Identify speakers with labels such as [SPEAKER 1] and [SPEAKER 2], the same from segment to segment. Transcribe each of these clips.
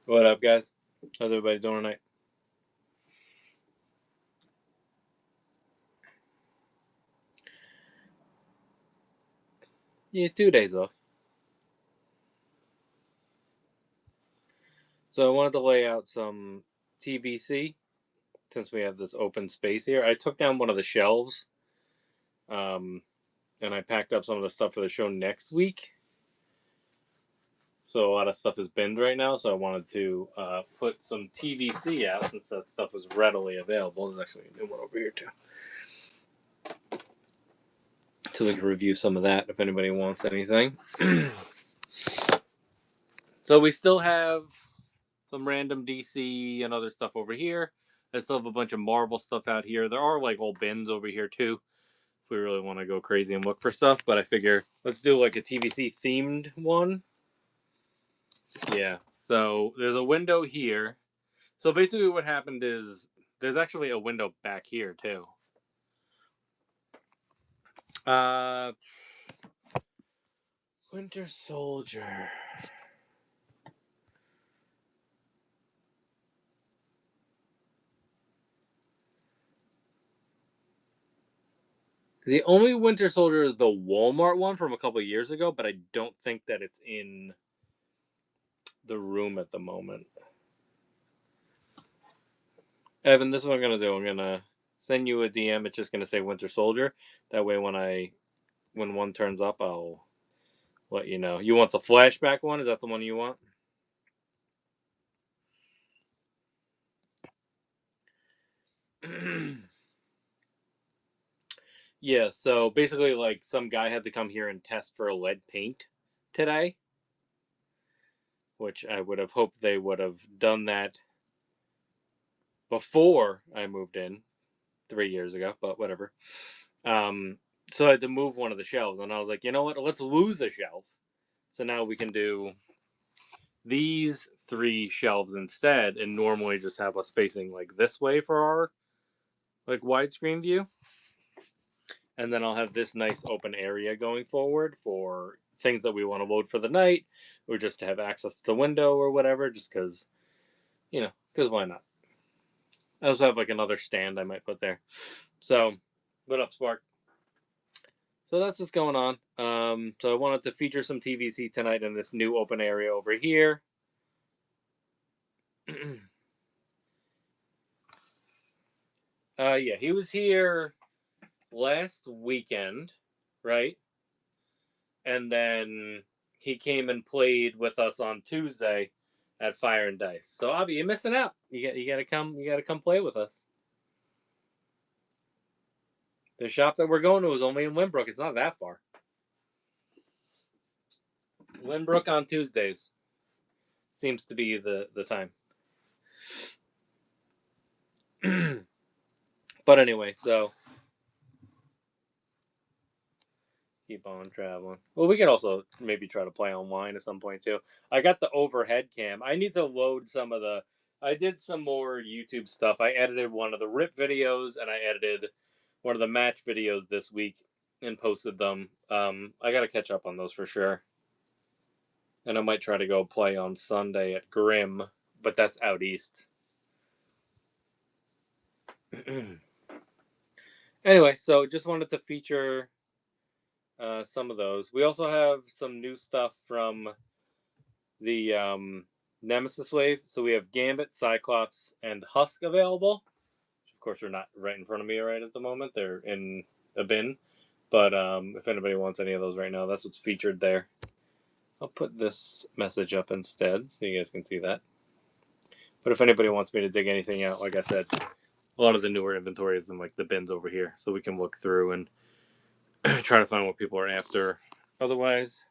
[SPEAKER 1] What up, guys? How's everybody doing tonight? Yeah, 2 days off. So I wanted to lay out some TVC since we have this open space here. I took down one of the shelves, and I packed up some of the stuff for the show next week. So a lot of stuff is binned right now. So I wanted to put some TVC out since that stuff was readily available. There's actually a new one over here too, so we can review some of that if anybody wants anything. So we still have some random DC and other stuff over here. I still have a bunch of Marvel stuff out here. There are like old bins over here too, if we really want to go crazy and look for stuff. But I figure let's do like a TVC themed one. Yeah. So there's a window here. So basically, what happened is there's actually a window back here too. Winter Soldier. The only Winter Soldier is the Walmart one from a couple of years ago, but I don't think that it's in the room at the moment. Evan, this is what I'm gonna do. I'm gonna send you a DM. It's just gonna say Winter Soldier. That way, when one turns up, I'll let you know. You want the flashback one? Is that the one you want? Yeah. So basically, like some guy had to come here and test for lead paint today, which I would have hoped they would have done that before I moved in 3 years ago. But whatever. So I had to move one of the shelves, and I was like, you know what? Let's lose a shelf. So now we can do these 3 shelves instead, and normally just have us facing like this way for our like widescreen view. And then I'll have this nice open area going forward for things that we want to load for the night, or just to have access to the window or whatever, just because, because why not? I also have like another stand I might put there. So, what up, Spark? So that's what's going on. So I wanted to feature some TVC tonight in this new open area over here. Yeah, he was here last weekend, right? And then he came and played with us on Tuesday at Fire and Dice. So Avi, you're missing out. You gotta come play with us. The shop that we're going to is only in Lynbrook. It's not that far. Lynbrook on Tuesdays seems to be the time. But anyway, so keep on traveling. Well, we could also maybe try to play online at some point too. I got the overhead cam. I need to load some of the. I did some more YouTube stuff. I edited one of the rip videos and I edited one of the match videos this week and posted them. I got to catch up on those for sure. And I might try to go play on Sunday at Grim, but that's out east. Anyway, so just wanted to feature some of those. We also have some new stuff from the Nemesis wave. So we have Gambit, Cyclops, and Husk available. Of course, they're not right in front of me right at the moment. They're in a bin. But if anybody wants any of those right now, that's what's featured there. I'll put this message up instead so you guys can see that. But if anybody wants me to dig anything out, like I said, a lot of the newer inventory is in like the bins over here, so we can look through and try to find what people are after. Otherwise,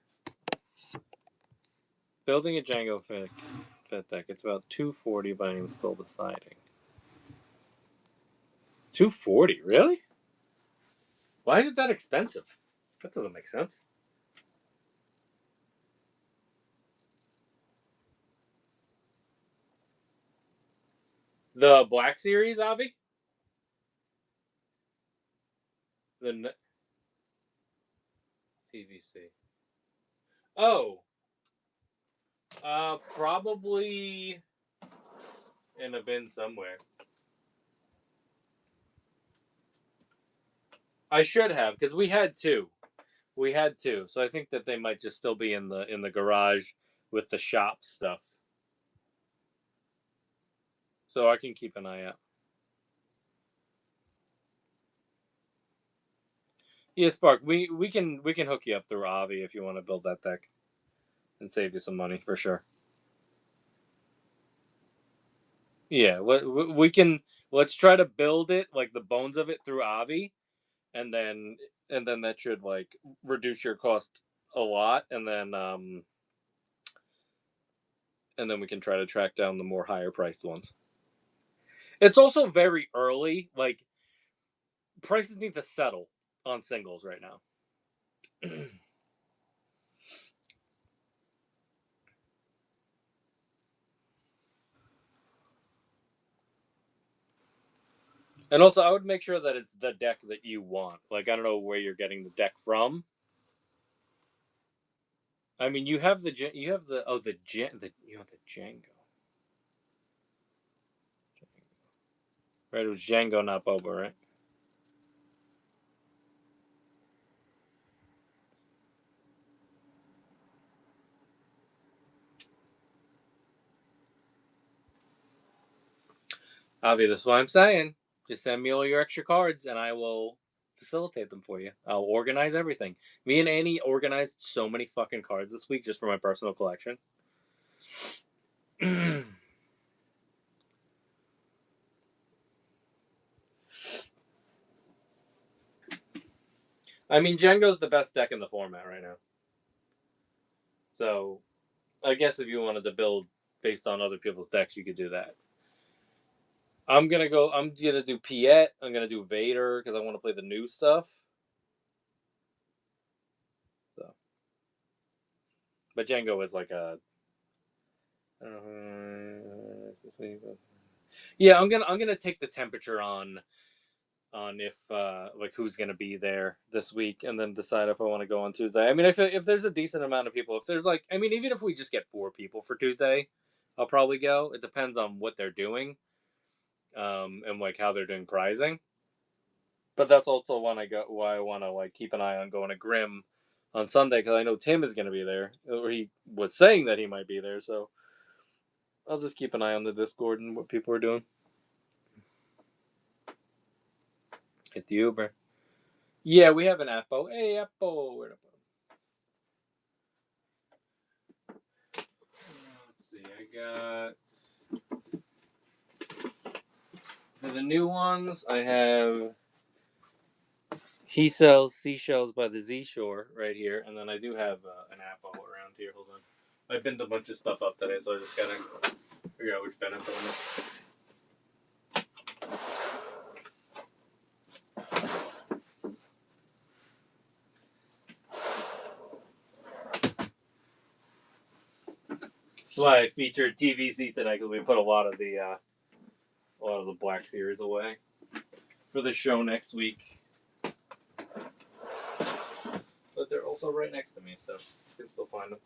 [SPEAKER 1] building a Django Fett deck, it's about $240, but I'm still deciding. $240, really? Why is it that expensive? That doesn't make sense. The Black Series, Avi? The TVC. Oh. Probably in a bin somewhere. I should have, because we had two. We had two, so I think that they might just still be in the garage with the shop stuff. So I can keep an eye out. Yeah, Spark, we can hook you up through Avi if you want to build that deck and save you some money for sure. Yeah, we can. Let's try to build it like the bones of it through Avi, and then that should like reduce your cost a lot, and then we can try to track down the more higher priced ones. It's also very early. Like prices need to settle on singles right now. And also, I would make sure that it's the deck that you want. Like, I don't know where you're getting the deck from. I mean, you have the you have the you have the Django. Right, it was Django, not Boba, right? Avi, that's what I'm saying. Just send me all your extra cards, and I will facilitate them for you. I'll organize everything. Me and Annie organized so many fucking cards this week just for my personal collection. I mean, Django's the best deck in the format right now. So, I guess if you wanted to build based on other people's decks, you could do that. I'm gonna do Piet. I'm gonna do Vader because I want to play the new stuff. So, but Django is like a. Yeah, I'm gonna take the temperature on if like who's gonna be there this week, and then decide if I want to go on Tuesday. I mean, if there's a decent amount of people, if there's like, I mean, even if we just get 4 people for Tuesday, I'll probably go. It depends on what they're doing, and like how they're doing prizing. But that's also why I want to like keep an eye on going to Grim on Sunday because I know Tim is going to be there, or he was saying that he might be there. So I'll just keep an eye on the Discord and what people are doing. Hit the Uber. Yeah, we have an Appo. Hey, Appo. Where'd I put him? Let's see. I got for the new ones. I have He Sells Seashells by the Z Shore right here, and then I do have an Appo around here. Hold on. I binned a bunch of stuff up today, so I just gotta figure out which bin I'm putting in. That's why I featured TVC today because we put a lot of the Black Series away for the show next week. But they're also right next to me, so you can still find them.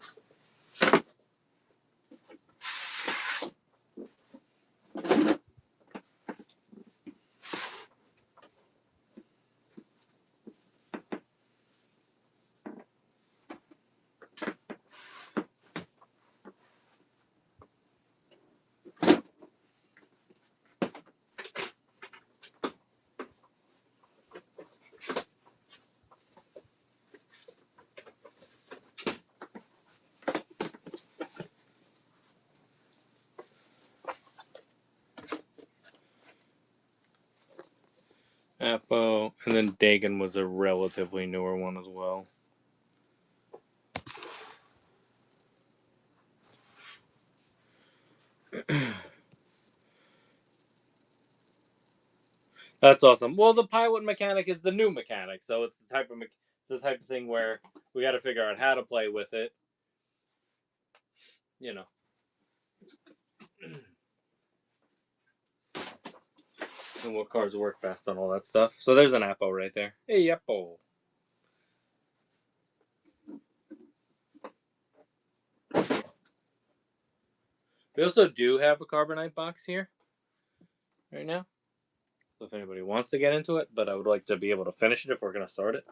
[SPEAKER 1] Appo, and then Dagon was a relatively newer one as well. That's awesome. Well, the pilot mechanic is the new mechanic, so it's the type of thing where we got to figure out how to play with it. You know. And what cards work best on all that stuff. So there's an Appo right there. Hey, Appo. We also do have a carbonite box here right now. So if anybody wants to get into it, but I would like to be able to finish it if we're going to start it.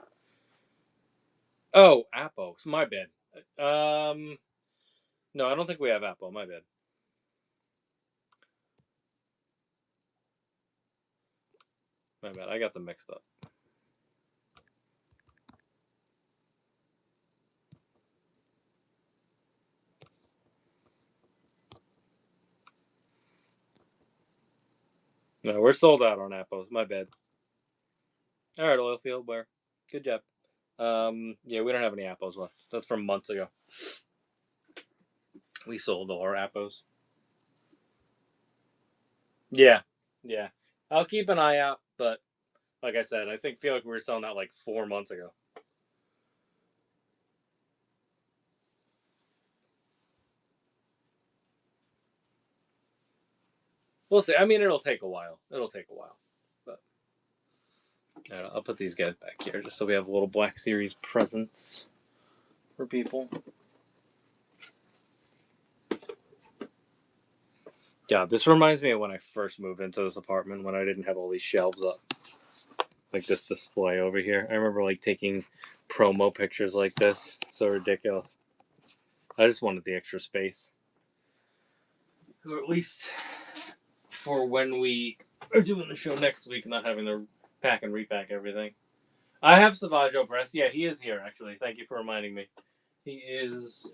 [SPEAKER 1] Oh, Apples. My bad. No, I don't think we have Apple. My bad. My bad. I got them mixed up. No, we're sold out on Apples. My bad. All right, Oilfield, where? Good job. Yeah, we don't have any Apples left. That's from months ago. We sold all our Apples. Yeah, yeah. I'll keep an eye out, but like I said, I feel like we were selling that like 4 months ago. We'll see. I mean, it'll take a while. But I'll put these guys back here just so we have a little Black Series presence for people. Yeah, this reminds me of when I first moved into this apartment when I didn't have all these shelves up. Like this display over here. I remember like taking promo pictures like this. So ridiculous. I just wanted the extra space. Or at least for when we are doing the show next week, not having to pack and repack everything. I have Savaggio Press. Yeah, he is here, actually. Thank you for reminding me. He is...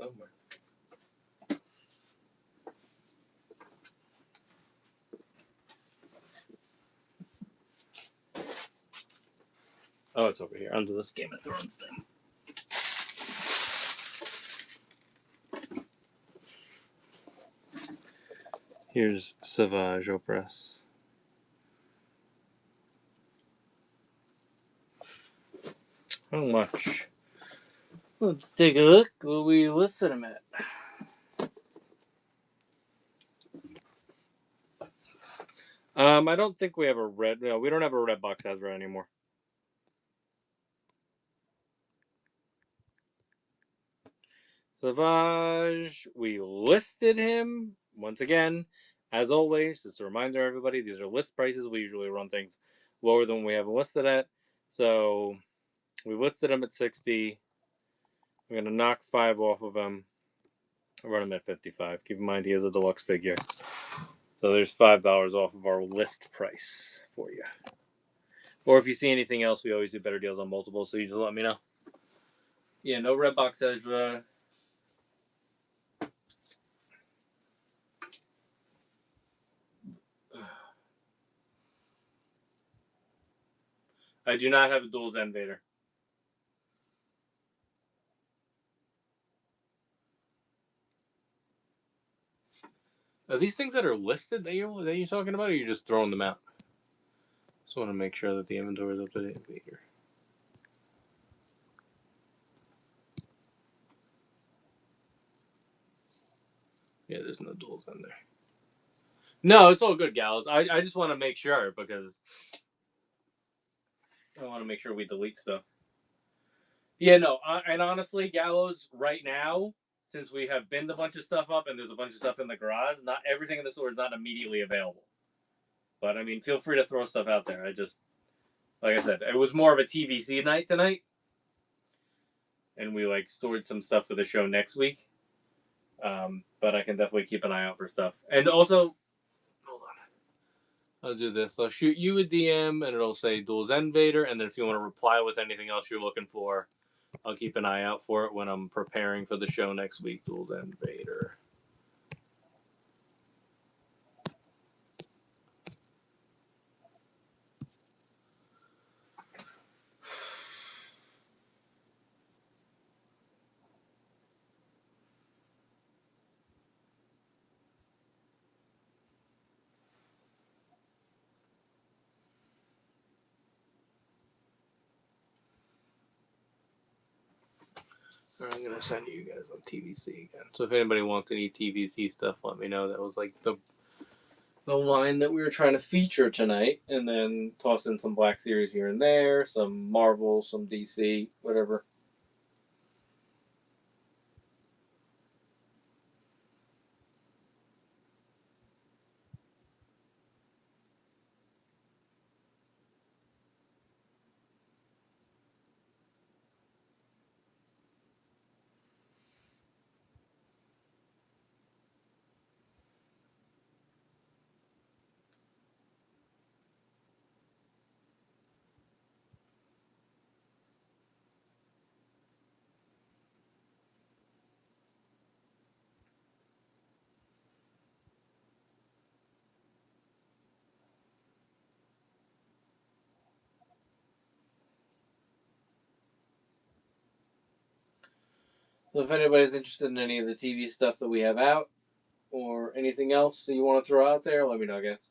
[SPEAKER 1] somewhere. Oh, it's over here, under this Game of Thrones thing. Here's Savaggio Press. How much? Let's take a look. What we listed him at. I don't think we have a red. No, we don't have a red box Ezra anymore. Savage, we listed him once again. As always, just a reminder, everybody, these are list prices. We usually run things lower than we have them listed at. So we listed him at 60. I'm gonna knock 5 off of him. Run him at 55. Keep in mind he is a deluxe figure. So there's $5 off of our list price for you. Or if you see anything else, we always do better deals on multiples, so you just let me know. Yeah, no red box Ezra. I do not have a dual Zen Vader. Are these things that are listed that you're talking about, or are you just throwing them out? Just want to make sure that the inventory is up to date. Here. Yeah, there's no duals in there. No, it's all good, Gallows. I just want to make sure because I want to make sure we delete stuff. Yeah, no, and honestly, Gallows, right now, since we have binned a bunch of stuff up and there's a bunch of stuff in the garage, not everything in the store is not immediately available. But I mean, feel free to throw stuff out there. I just, like I said, it was more of a TVC night tonight, and we like stored some stuff for the show next week. But I can definitely keep an eye out for stuff. And also, hold on, I'll do this. I'll shoot you a DM, and it'll say Dual Zen Vader. And then if you want to reply with anything else you're looking for, I'll keep an eye out for it when I'm preparing for the show next week. Dual Zen Vader. I'm gonna send you guys on TVC again. So if anybody wants any TVC stuff, let me know. That was like the line that we were trying to feature tonight, and then toss in some Black Series here and there, some Marvel, some DC, whatever. So if anybody's interested in any of the TV stuff that we have out, or anything else that you want to throw out there, let me know, guys.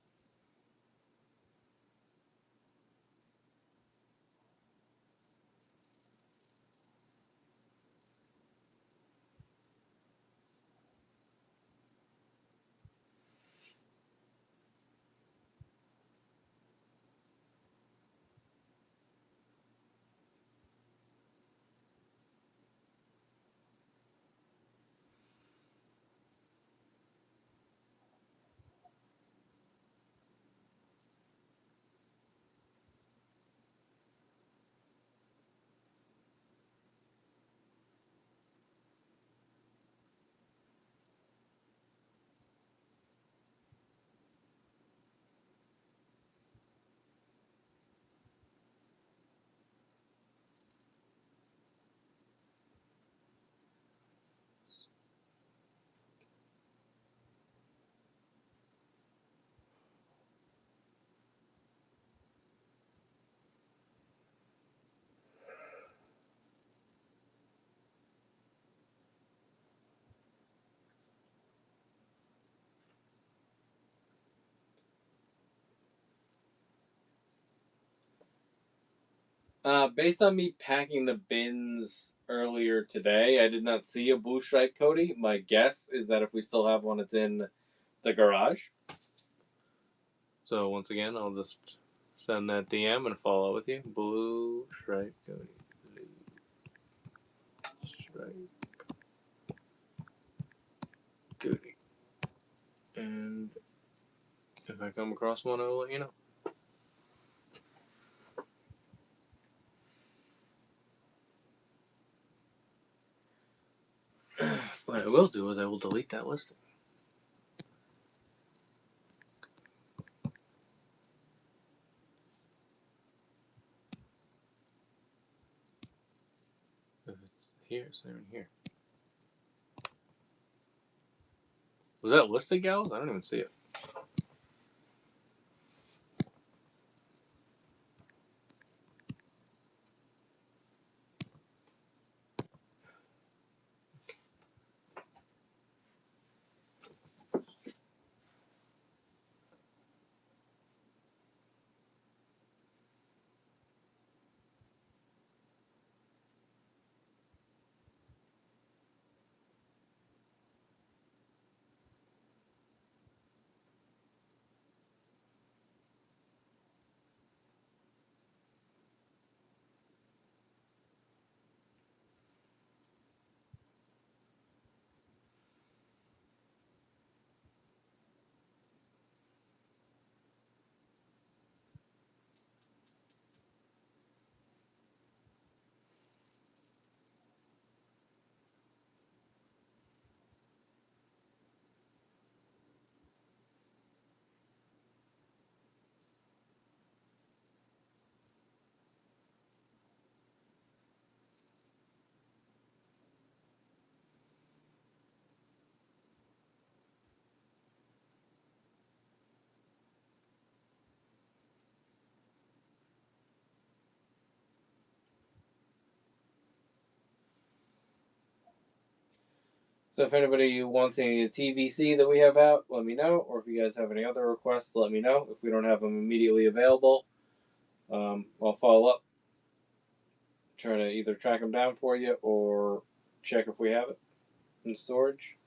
[SPEAKER 1] Based on me packing the bins earlier today, I did not see a Blue Stripe Cody. My guess is that if we still have one, it's in the garage. So once again, I'll just send that DM and follow up with you. Blue Stripe Cody. Blue Stripe Cody. And if I come across one, I'll let you know. What I will do is I will delete that listing. If it's here, it's there and here. Was that listed, gals? I don't even see it. So if anybody wants any of the TVC that we have out, let me know. Or if you guys have any other requests, let me know. If we don't have them immediately available, I'll follow up, try to either track them down for you or check if we have it in storage.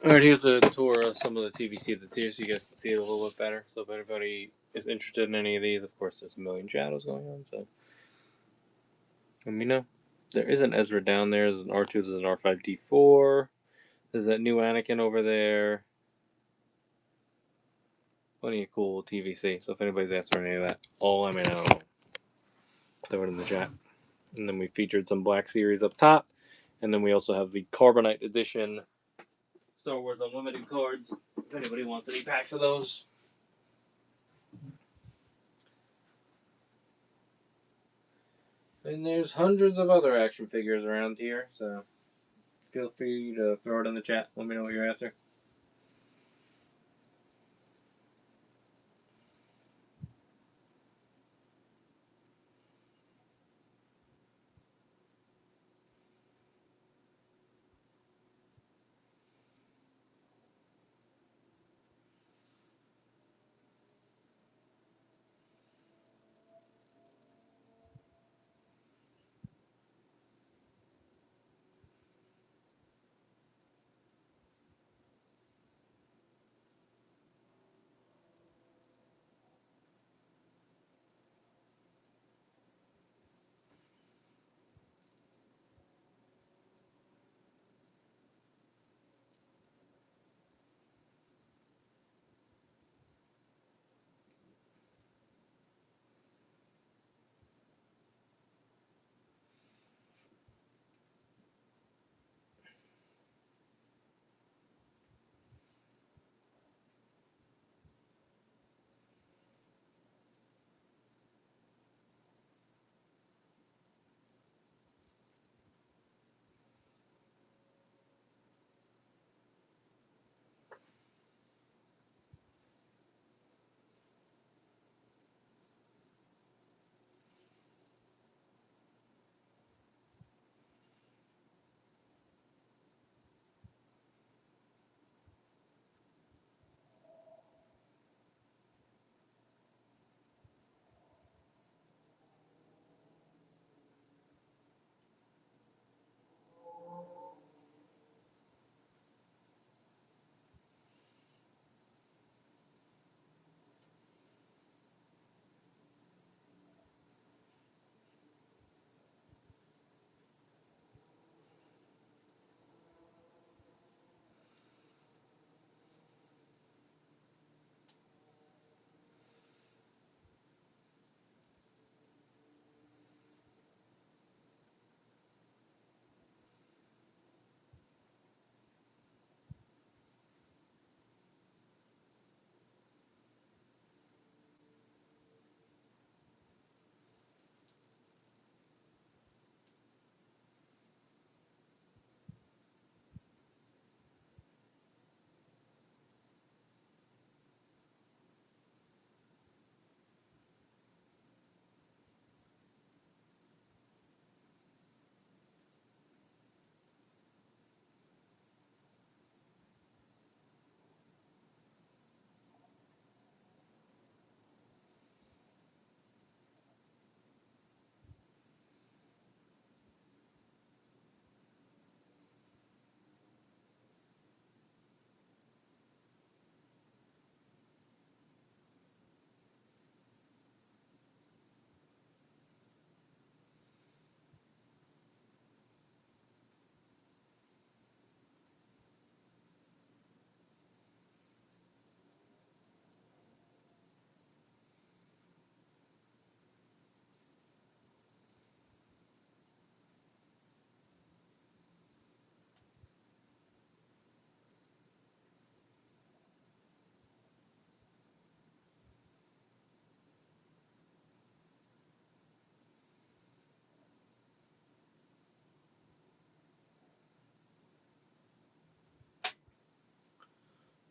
[SPEAKER 1] Alright, here's a tour of some of the TVC that's here so you guys can see it a little bit better. So if anybody is interested in any of these, of course there's a million shadows going on, so let me know. There is an Ezra down there, there's an R2, there's an R5D4, there's that new Anakin over there. Plenty of cool TVC, so if anybody's after any of that, let me know. Throw it in the chat. And then we featured some Black Series up top, and then we also have the Carbonite Edition Star Wars Unlimited cards, if anybody wants any packs of those. And there's hundreds of other action figures around here, so feel free to throw it in the chat. Let me know what you're after.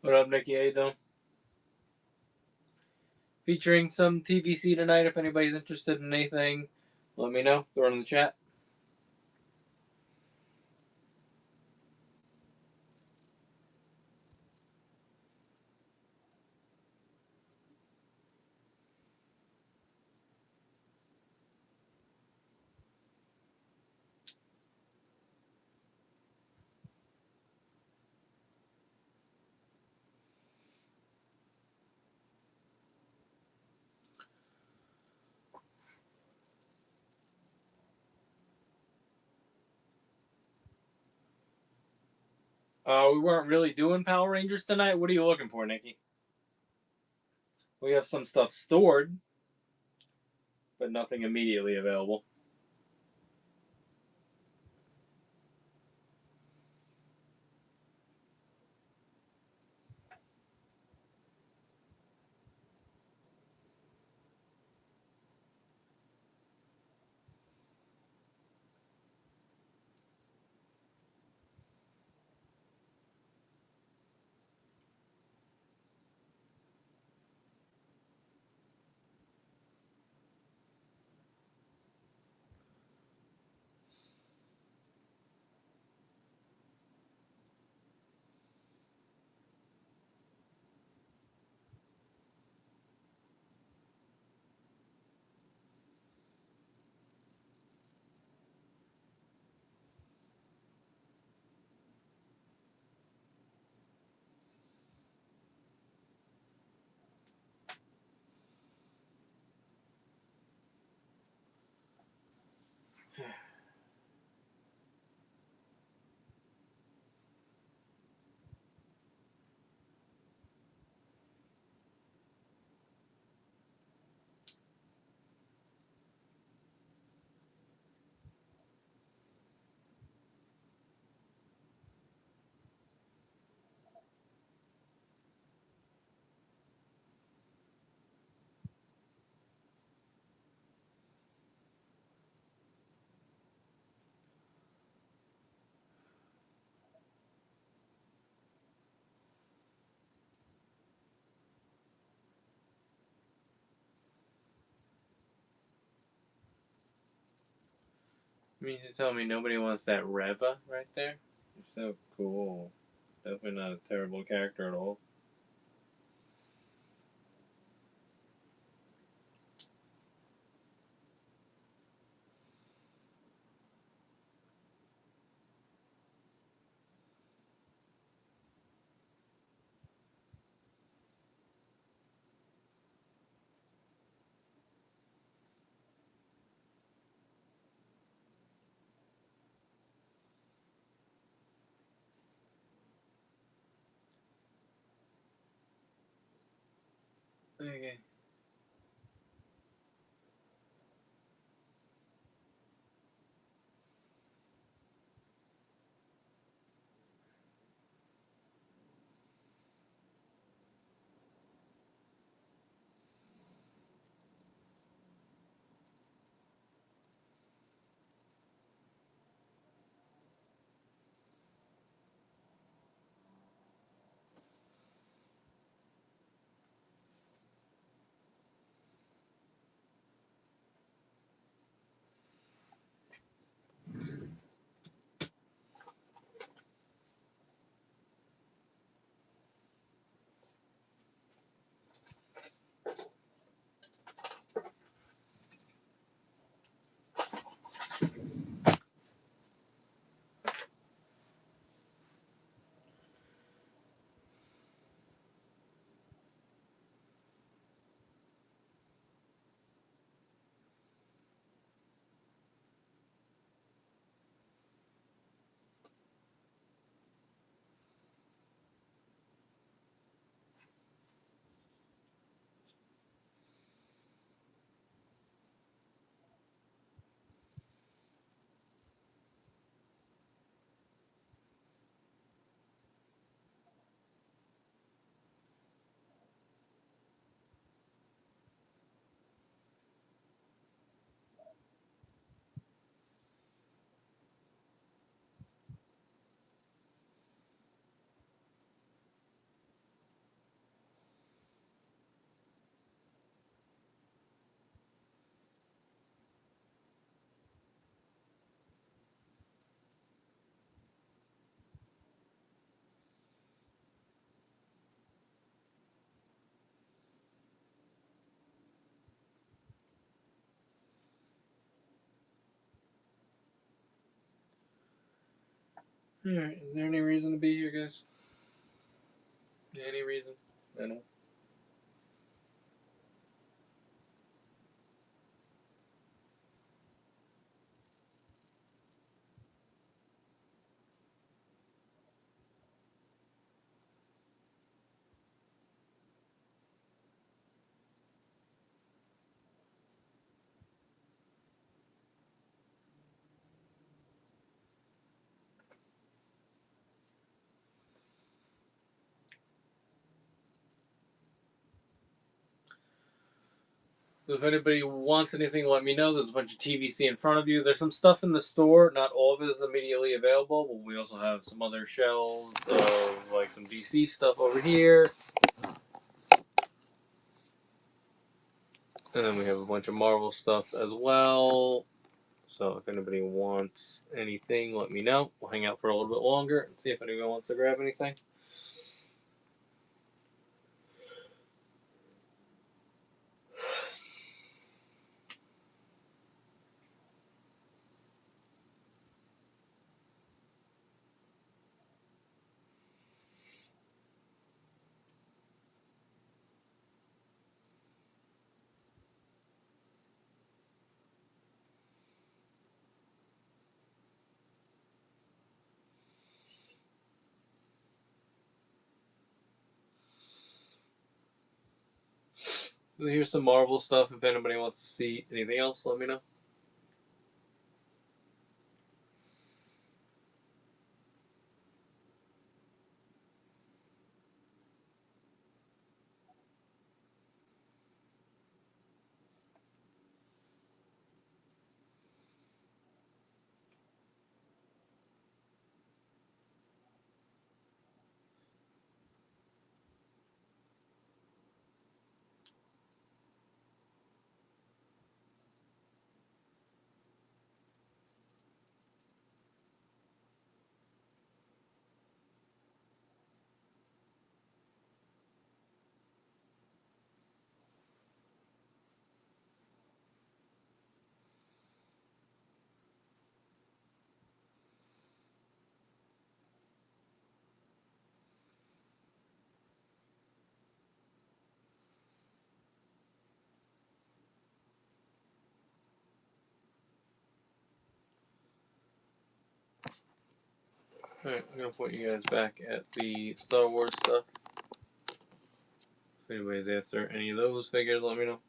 [SPEAKER 1] What up, Nikki? How you doing? Featuring some TVC tonight. If anybody's interested in anything, let me know. Throw it in the chat. We weren't really doing Power Rangers tonight. What are you looking for, Nikki? We have some stuff stored, but nothing immediately available. You mean to tell me nobody wants that Reva right there? You're so cool. Definitely not a terrible character at all. Okay. Alright, is there any reason to be here, guys? Any reason? I don't. So if anybody wants anything, let me know. There's a bunch of TVC in front of you. There's some stuff in the store. Not all of it is immediately available, but we also have some other shelves of like some DC stuff over here. And then we have a bunch of Marvel stuff as well. So if anybody wants anything, let me know. We'll hang out for a little bit longer and see if anyone wants to grab anything. So here's some Marvel stuff. If anybody wants to see anything else, let me know. Alright, I'm going to put you guys back at the Star Wars stuff. If anybody's after any of those figures, let me know.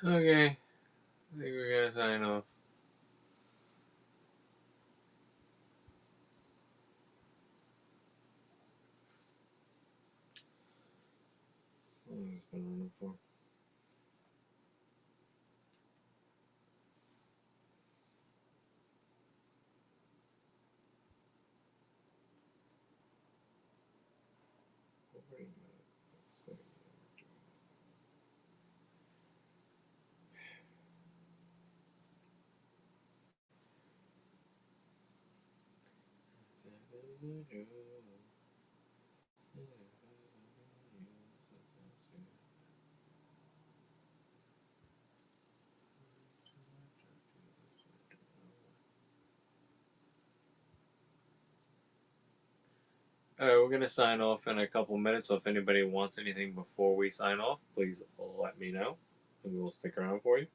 [SPEAKER 1] Okay, I think we gotta sign off. How long has it been running for? Alright, we're gonna sign off in a couple minutes, so if anybody wants anything before we sign off, please let me know, and we will stick around for you.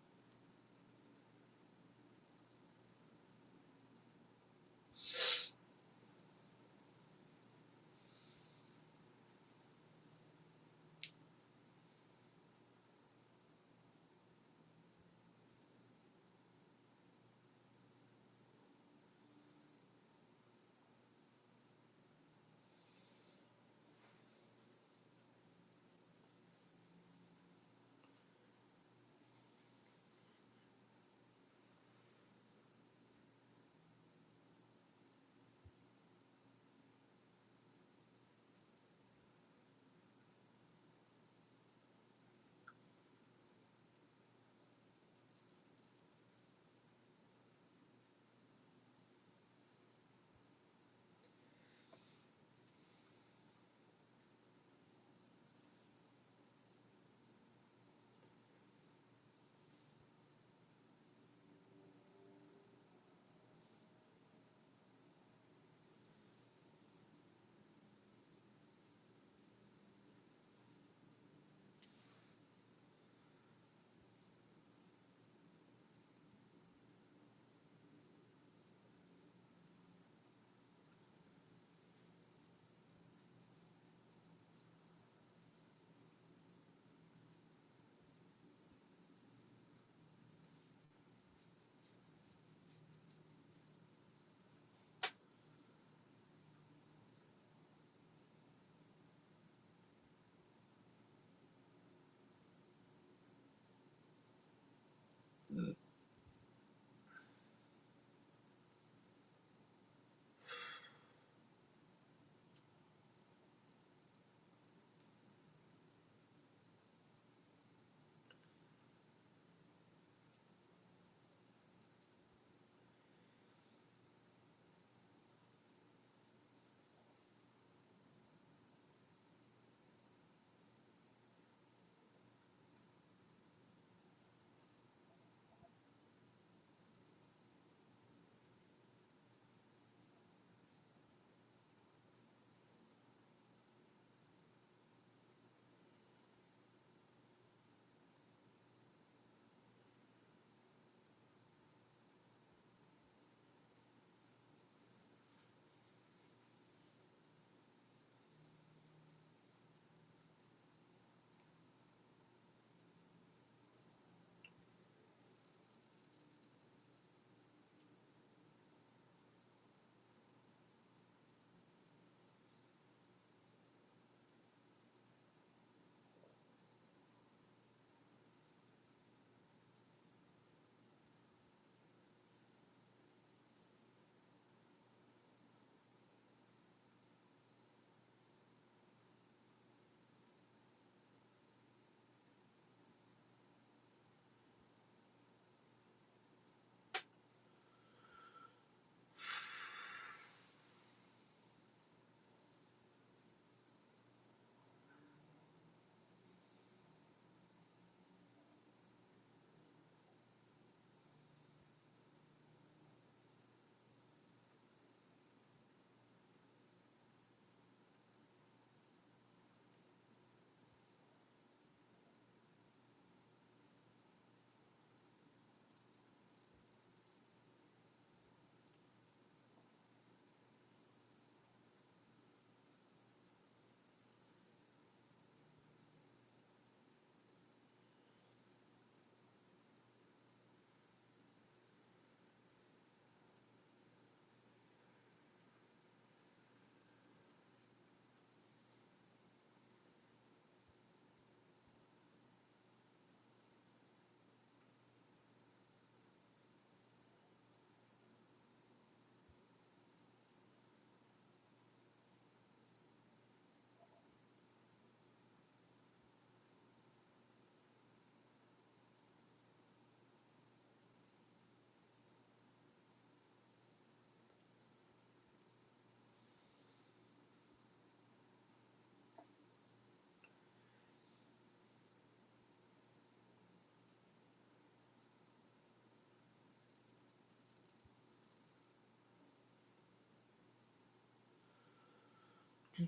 [SPEAKER 1] I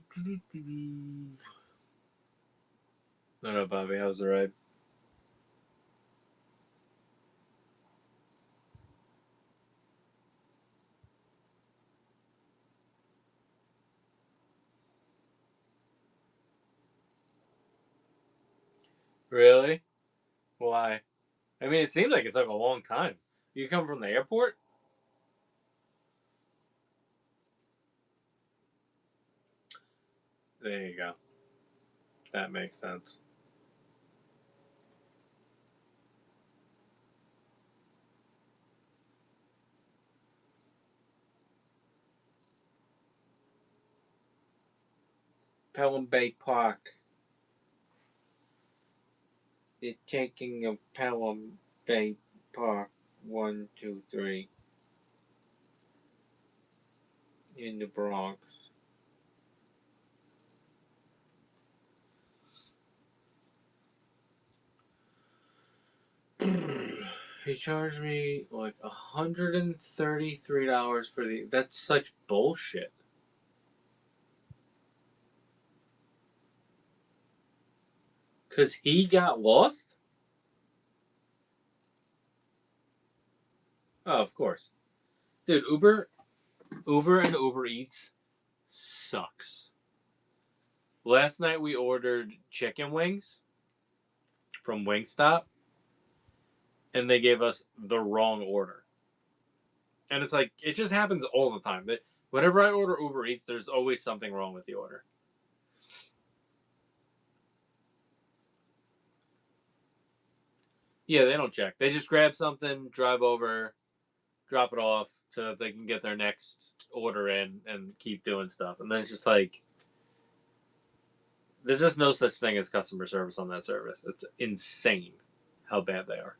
[SPEAKER 1] don't know, Bobby. How's the ride? Really? Why? I mean, it seemed like it took a long time. You come from the airport? There you go. That makes sense. Pelham Bay Park. It's taking a Pelham Bay Park 1, 2, 3 in the Bronx. He charged me like $133 for the. That's such bullshit. Cause he got lost. Oh, of course, dude. Uber and Uber Eats sucks. Last night we ordered chicken wings from Wingstop, and they gave us the wrong order. And it's like it just happens all the time. That whenever I order Uber Eats, there's always something wrong with the order. Yeah, they don't check. They just grab something, drive over, drop it off, so that they can get their next order in and keep doing stuff. And then it's just like there's just no such thing as customer service on that service. It's insane how bad they are.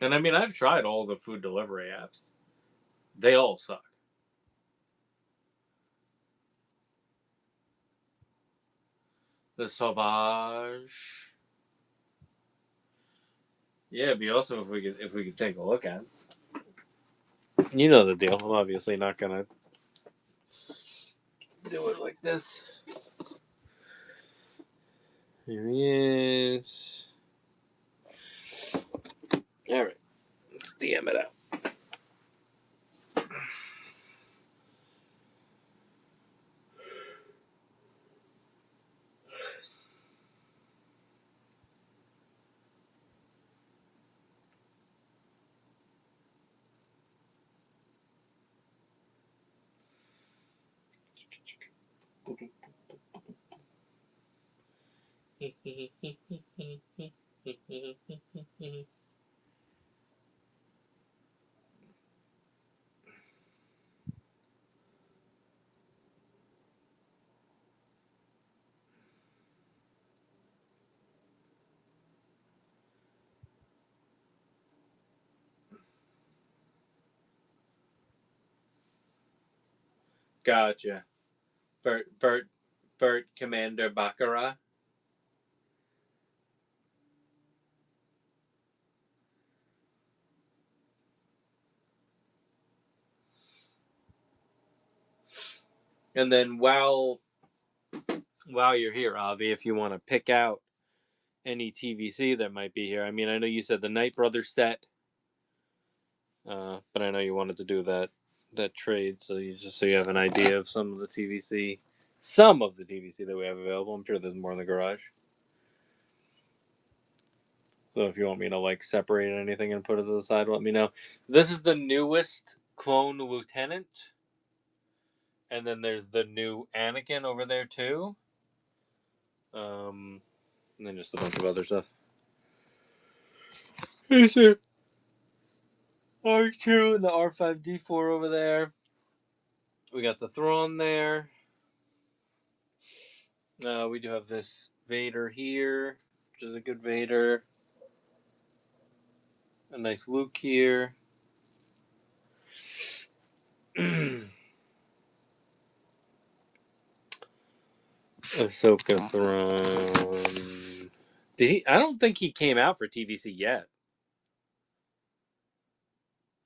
[SPEAKER 1] And I mean, I've tried all the food delivery apps. They all suck. The Sauvage. Yeah, it'd be awesome if we could take a look at it. You know the deal. I'm obviously not gonna do it like this. Here he is. All right, let's DM it out. Gotcha. Bert, Commander Baccarat. And then while you're here, Avi, if you want to pick out any TVC that might be here. I mean, I know you said the Knight Brothers set, but I know you wanted to do that trade, so you have an idea of some of the TVC that we have available. I'm sure there's more in the garage. So if you want me to like separate anything and put it to the side, let me know. This is the newest clone lieutenant, and then there's the new Anakin over there too. And then just a bunch of other stuff. Here's the R2 and the R5D4 over there. We got the Thrawn there. We do have this Vader here, which is a good Vader. A nice Luke here. Ahsoka Thrawn. Did he? I don't think he came out for TVC yet.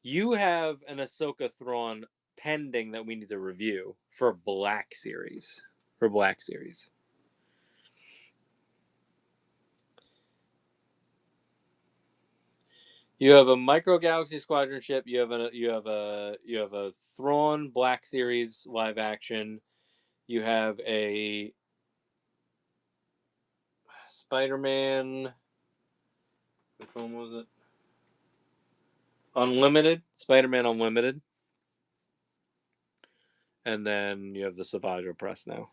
[SPEAKER 1] You have an Ahsoka Thrawn pending that we need to review for Black Series. For Black Series. You have a Micro Galaxy Squadron ship. You have a Thrawn Black Series live action. You have a Spider-Man. Which one was it? Unlimited. Spider-Man Unlimited. And then you have the Savage Press now.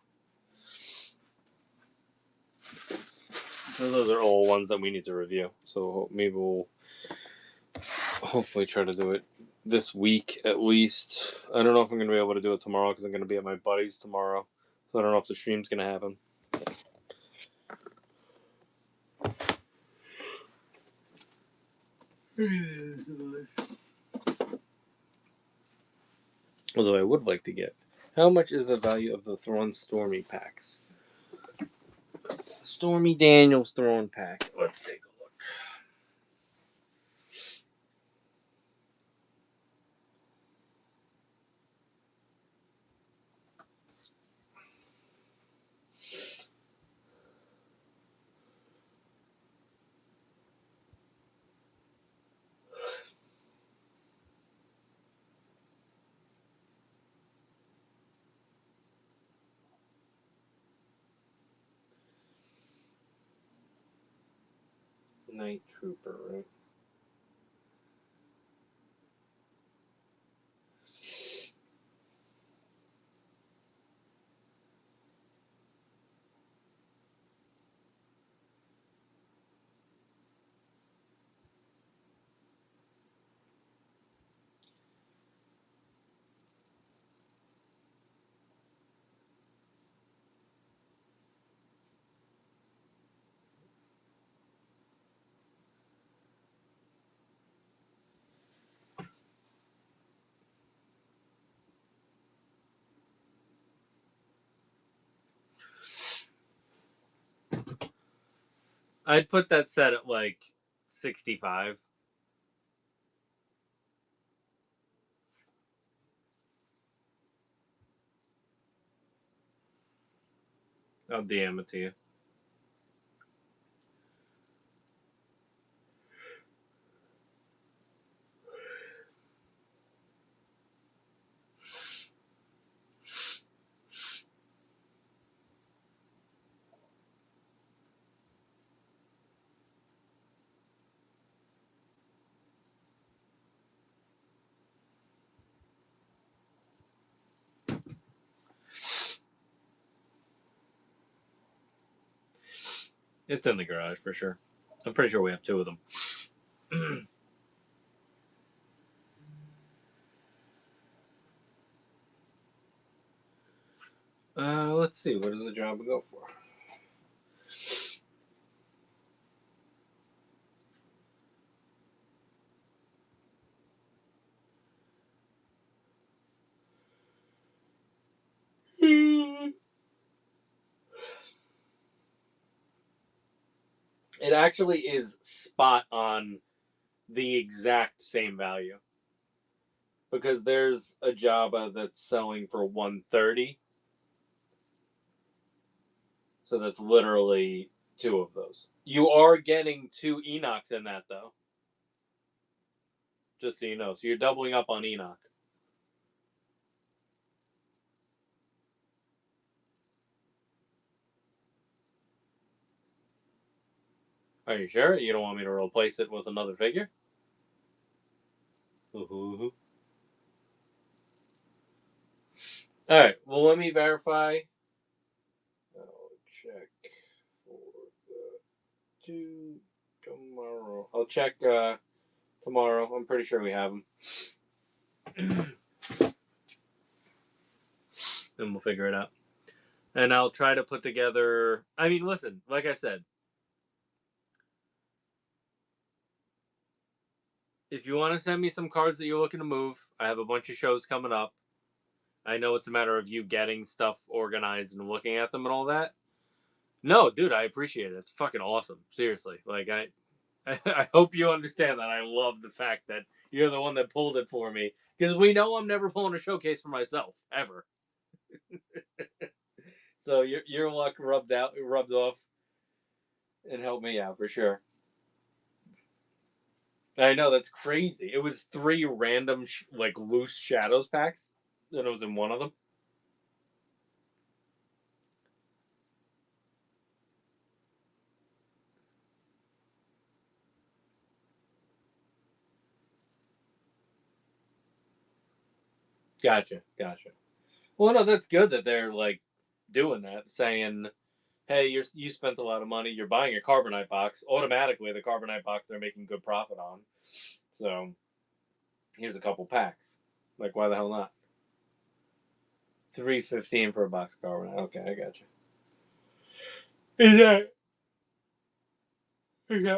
[SPEAKER 1] So those are all ones that we need to review. So maybe we'll hopefully try to do it this week at least. I don't know if I'm going to be able to do it tomorrow because I'm going to be at my buddy's tomorrow. So I don't know if the stream's going to happen. Although I would like to get. How much is the value of the Thrawn Stormy packs? Stormy Daniels Thrawn pack. Let's take a look. Night Trooper, right? I'd put that set at like 65. I'll DM it to you. It's in the garage for sure. I'm pretty sure we have two of them. Let's see. What does the job go for? It actually is spot on the exact same value. Because there's a Jabba that's selling for 130. So that's literally two of those. You are getting two Enochs in that though. Just so you know. So you're doubling up on Enoch. Are you sure? You don't want me to replace it with another figure? Ooh. Alright, well let me verify. I'll check for the two tomorrow. I'll check tomorrow. I'm pretty sure we have them. And we'll figure it out. And I'll try to put together... I mean, listen, like I said, if you want to send me some cards that you're looking to move, I have a bunch of shows coming up. I know it's a matter of you getting stuff organized and looking at them and all that. No, dude, I appreciate it. It's fucking awesome. Seriously. Like, I hope you understand that I love the fact that you're the one that pulled it for me Because we know I'm never pulling a showcase for myself ever. So your luck rubbed off, and helped me out for sure. I know that's crazy. It was 3 random like loose shadows packs, and it was in one of them. Gotcha. Well, no, that's good that they're like doing that, saying, "Hey, you spent a lot of money. You're buying a carbonite box. Automatically, the carbonite box they're making good profit on. So here's a couple packs. Like, why the hell not? $3.15 for a box of carbonite. Okay, I got you. Is that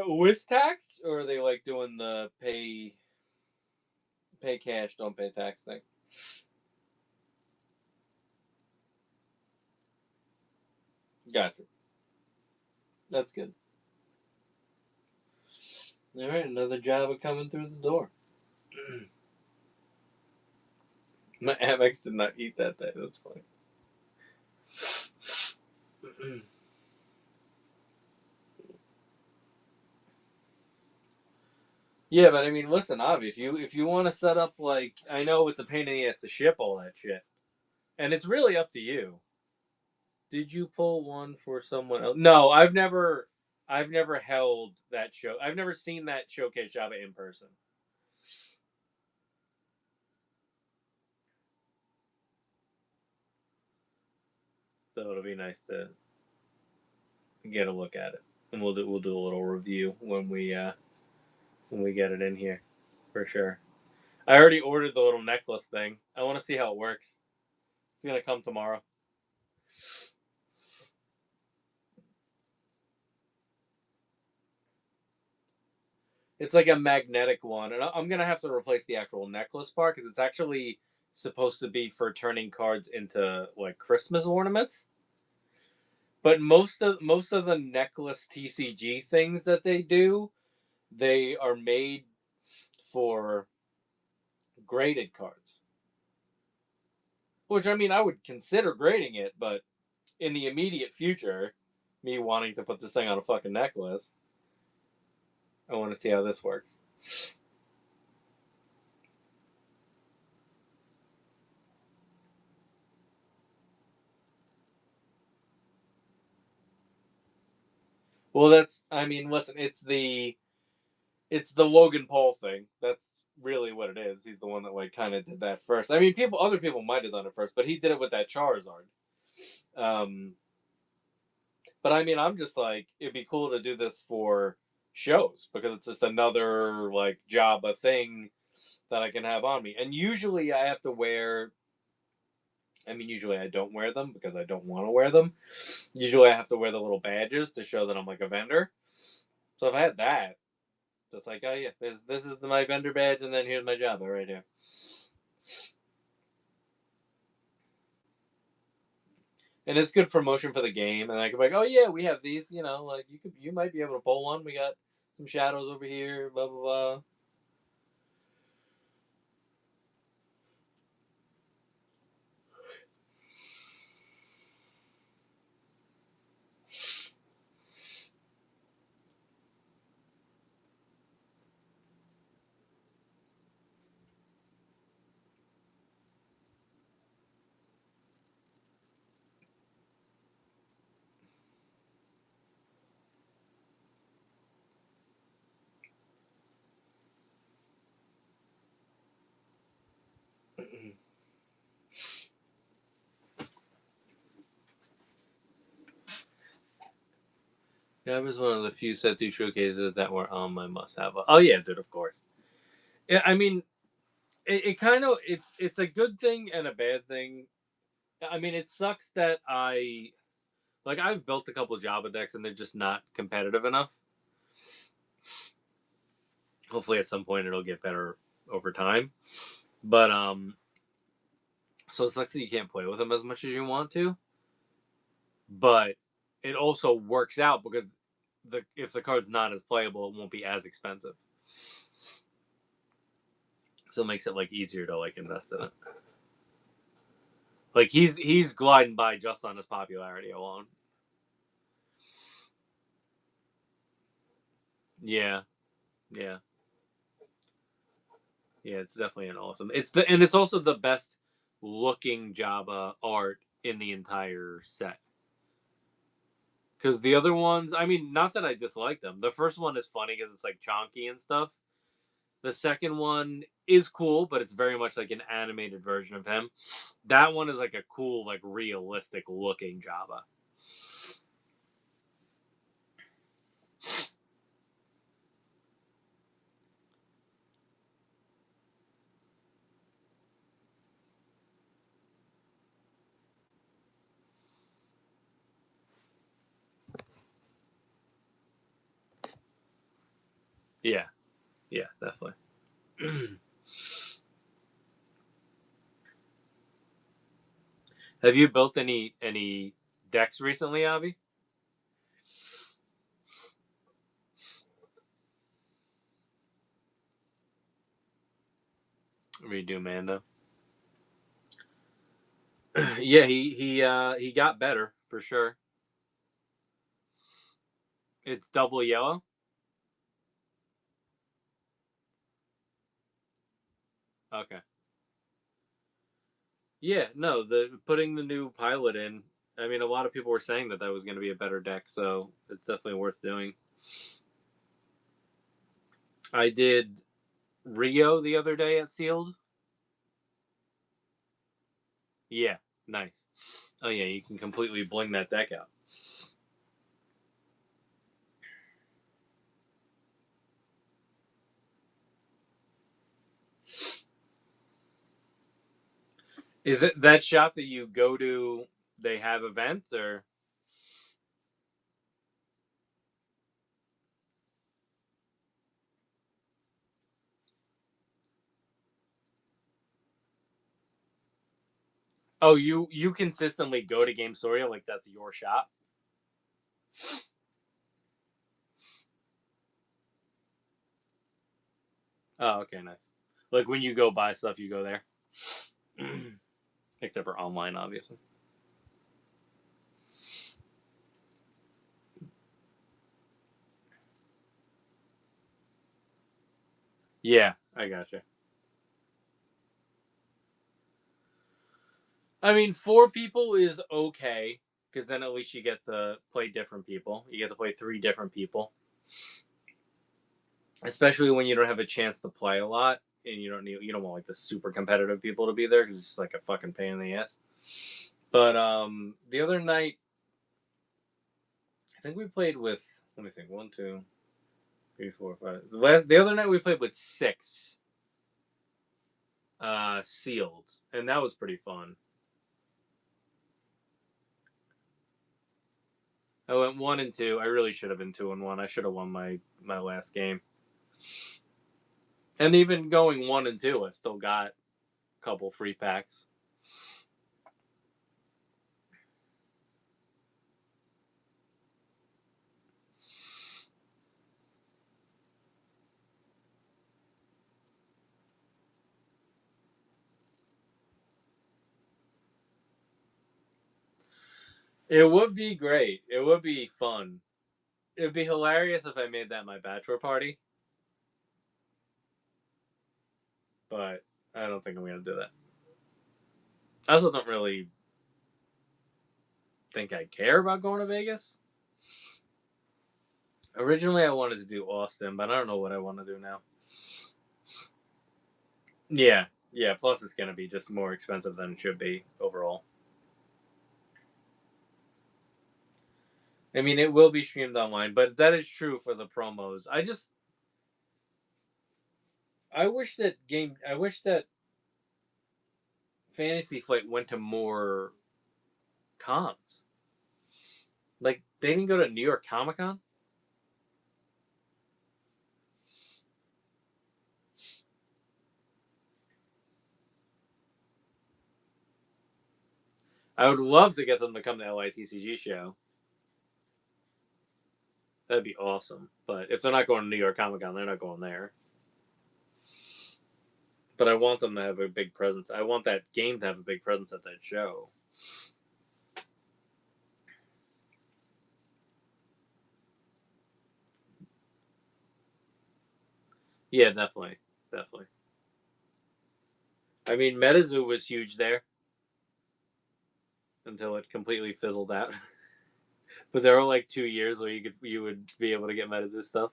[SPEAKER 1] with tax, or are they like doing the pay cash, don't pay tax thing? Gotcha. That's good. All right, another Java coming through the door. My Amex did not eat that day. That's funny. Yeah, but I mean, listen, Avi, if you want to set up like, I know it's a pain in the ass to ship all that shit, and it's really up to you. Did you pull one for someone else? No, I've never held that show. I've never seen that showcase Java in person. So it'll be nice to get a look at it, and we'll do a little review when we get it in here, for sure. I already ordered the little necklace thing. I want to see how it works. It's gonna come tomorrow. It's like a magnetic one, and I'm gonna have to replace the actual necklace part because it's actually supposed to be for turning cards into like Christmas ornaments. But most of the necklace TCG things that they do, they are made for graded cards. Which I mean, I would consider grading it, but in the immediate future, me wanting to put this thing on a fucking necklace, I want to see how this works. Well, I mean, listen, it's the Logan Paul thing. That's really what it is. He's the one that like kind of did that first. I mean, other people might have done it first, but he did it with that Charizard. Um, but I mean, I'm just like, it'd be cool to do this for shows because it's just another like Jabba thing that I can have on me. And usually I have to wear. I mean, usually I don't wear them because I don't want to wear them. Usually I have to wear the little badges to show that I'm like a vendor. So if I had that, just like, oh yeah, this is my vendor badge, and then here's my job right here. And it's good promotion for the game. And I can be like, oh yeah, we have these. Like you might be able to pull one. We got some shadows over here. Blah blah blah. That was one of the few set two showcases that were on my must have. Oh yeah, dude, of course. Yeah, I mean, it kind of it's a good thing and a bad thing. I mean, it sucks that I've built a couple Java decks and they're just not competitive enough. Hopefully, at some point it'll get better over time. But so it sucks that you can't play with them as much as you want to. But it also works out because if the card's not as playable, it won't be as expensive. So it makes it like easier to like invest in it. Like he's gliding by just on his popularity alone. Yeah, yeah, yeah. It's definitely an awesome. It's also the best looking Jabba art in the entire set. Because the other ones, I mean, not that I dislike them. The first one is funny because it's like chonky and stuff. The second one is cool, but it's very much like an animated version of him. That one is like a cool, like realistic looking Jabba. Yeah, yeah, definitely. Have you built any decks recently, Avi? Redo Mando. Yeah, he got better for sure. It's double yellow. Okay. Yeah, no, the putting the new pilot in. I mean, a lot of people were saying that was going to be a better deck, so it's definitely worth doing. I did Rio the other day at Sealed. Yeah, nice. Oh yeah, you can completely bling that deck out. Is it that shop that you go to? They have events or? Oh, you consistently go to Game Story like that's your shop. Oh, okay, nice. Like when you go buy stuff, you go there. Except for online, obviously. Yeah, I gotcha. I mean, 4 people is okay because then at least you get to play different people. You get to play 3 different people, especially when you don't have a chance to play a lot and you don't want like the super competitive people to be there because it's just like a fucking pain in the ass. But the other night, I think we played with. Let me think. 1, 2, 3, 4, 5. The other night we played with 6 sealed, and that was pretty fun. I went 1 and 2. I really should have been 2 and 1. I should have won my last game. And even going 1 and 2, I still got a couple free packs. It would be great. It would be fun. It would be hilarious if I made that my bachelor party, but I don't think I'm gonna do that. I also don't really think I care about going to Vegas. Originally, I wanted to do Austin, but I don't know what I want to do now. Yeah, yeah. Plus, it's gonna be just more expensive than it should be overall. I mean, it will be streamed online, but that is true for the promos. I wish that Fantasy Flight went to more cons. Like they didn't go to New York Comic Con. I would love to get them to come to LITCG show. That'd be awesome. But if they're not going to New York Comic Con, they're not going there. But I want them to have a big presence. I want that game to have a big presence at that show. Yeah, definitely. Definitely. I mean, MetaZoo was huge there until it completely fizzled out. But there were like 2 years where you would be able to get MetaZoo stuff.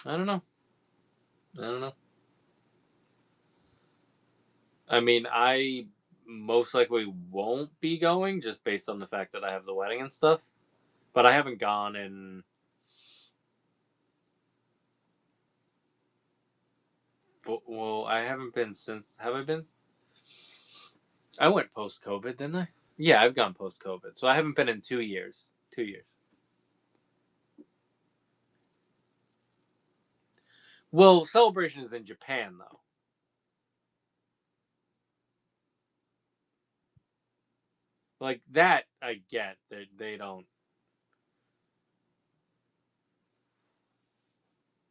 [SPEAKER 1] I don't know. I don't know. I mean, I most likely won't be going just based on the fact that I have the wedding and stuff. But I haven't gone in. Well, I haven't been since. Have I been? I went post COVID, didn't I? Yeah, I've gone post COVID, so I haven't been in 2 years. 2 years. Well, Celebration is in Japan though. Like that, I get. They don't.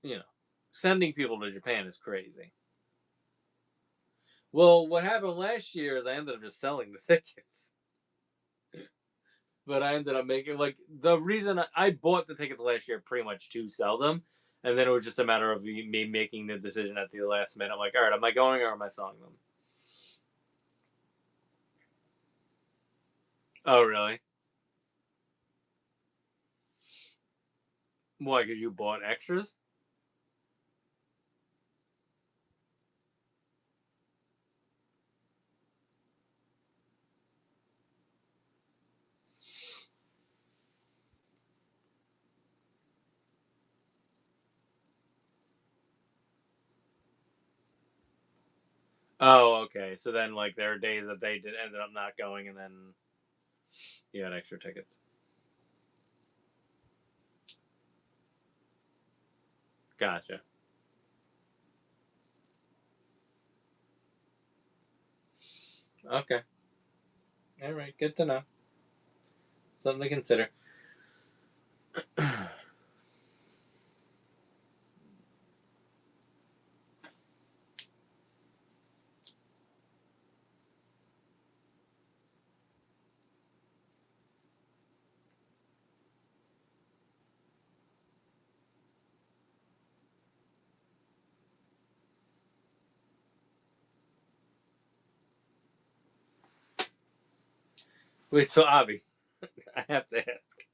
[SPEAKER 1] You know, sending people to Japan is crazy. Well, what happened last year is I ended up just selling the tickets. But I ended up making like the reason I bought the tickets last year pretty much to sell them, and then it was just a matter of me making the decision at the last minute. I'm like, all right, am I going or am I selling them? Oh, really? Why? Because you bought extras? Oh, okay. So then, like, there are days that they ended up not going, and then you had extra tickets. Gotcha. Okay. All right. Good to know. Something to consider. Wait, so Avi, I have to ask,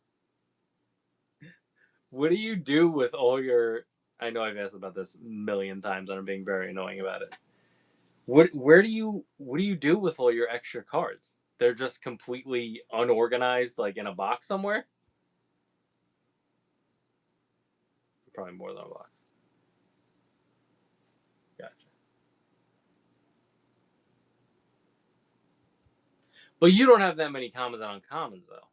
[SPEAKER 1] what do you do with all your? I know I've asked about this a million times, and I'm being very annoying about it. What do you do with all your extra cards? They're just completely unorganized, like in a box somewhere. Probably more than a box. Gotcha. But you don't have that many commons and uncommons though.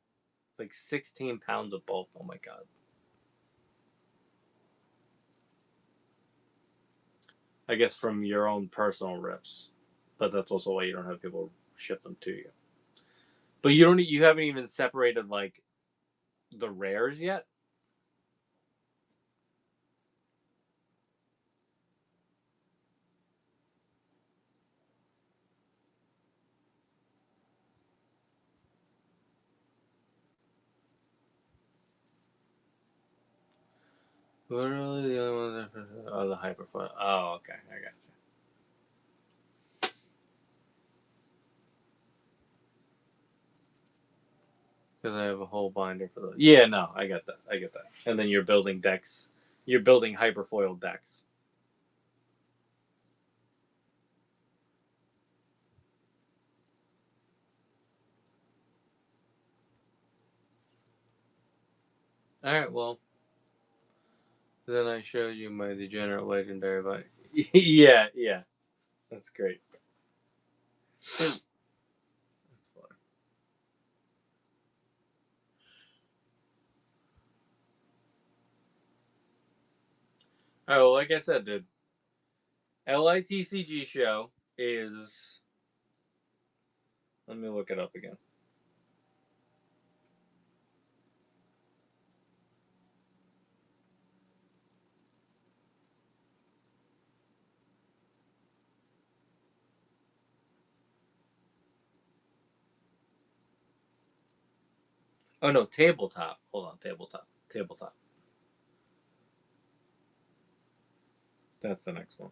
[SPEAKER 1] It's like 16 pounds of both. Oh my god. I guess from your own personal rips, but that's also why you don't have people ship them to you. But you haven't even separated like the rares yet. Literally the only ones. Oh, the hyperfoil. Oh, okay, I got you. Because I have a whole binder for those. Yeah, no, I get that. I get that. And then you're building decks. You're building hyperfoil decks. All right, well, then I showed you my degenerate legendary binder. Yeah, yeah, that's great. That's fun. All right, well, like I said, dude, LITCG show is Let me look it up again. Oh no, tabletop. Hold on, tabletop. Tabletop. That's the next one.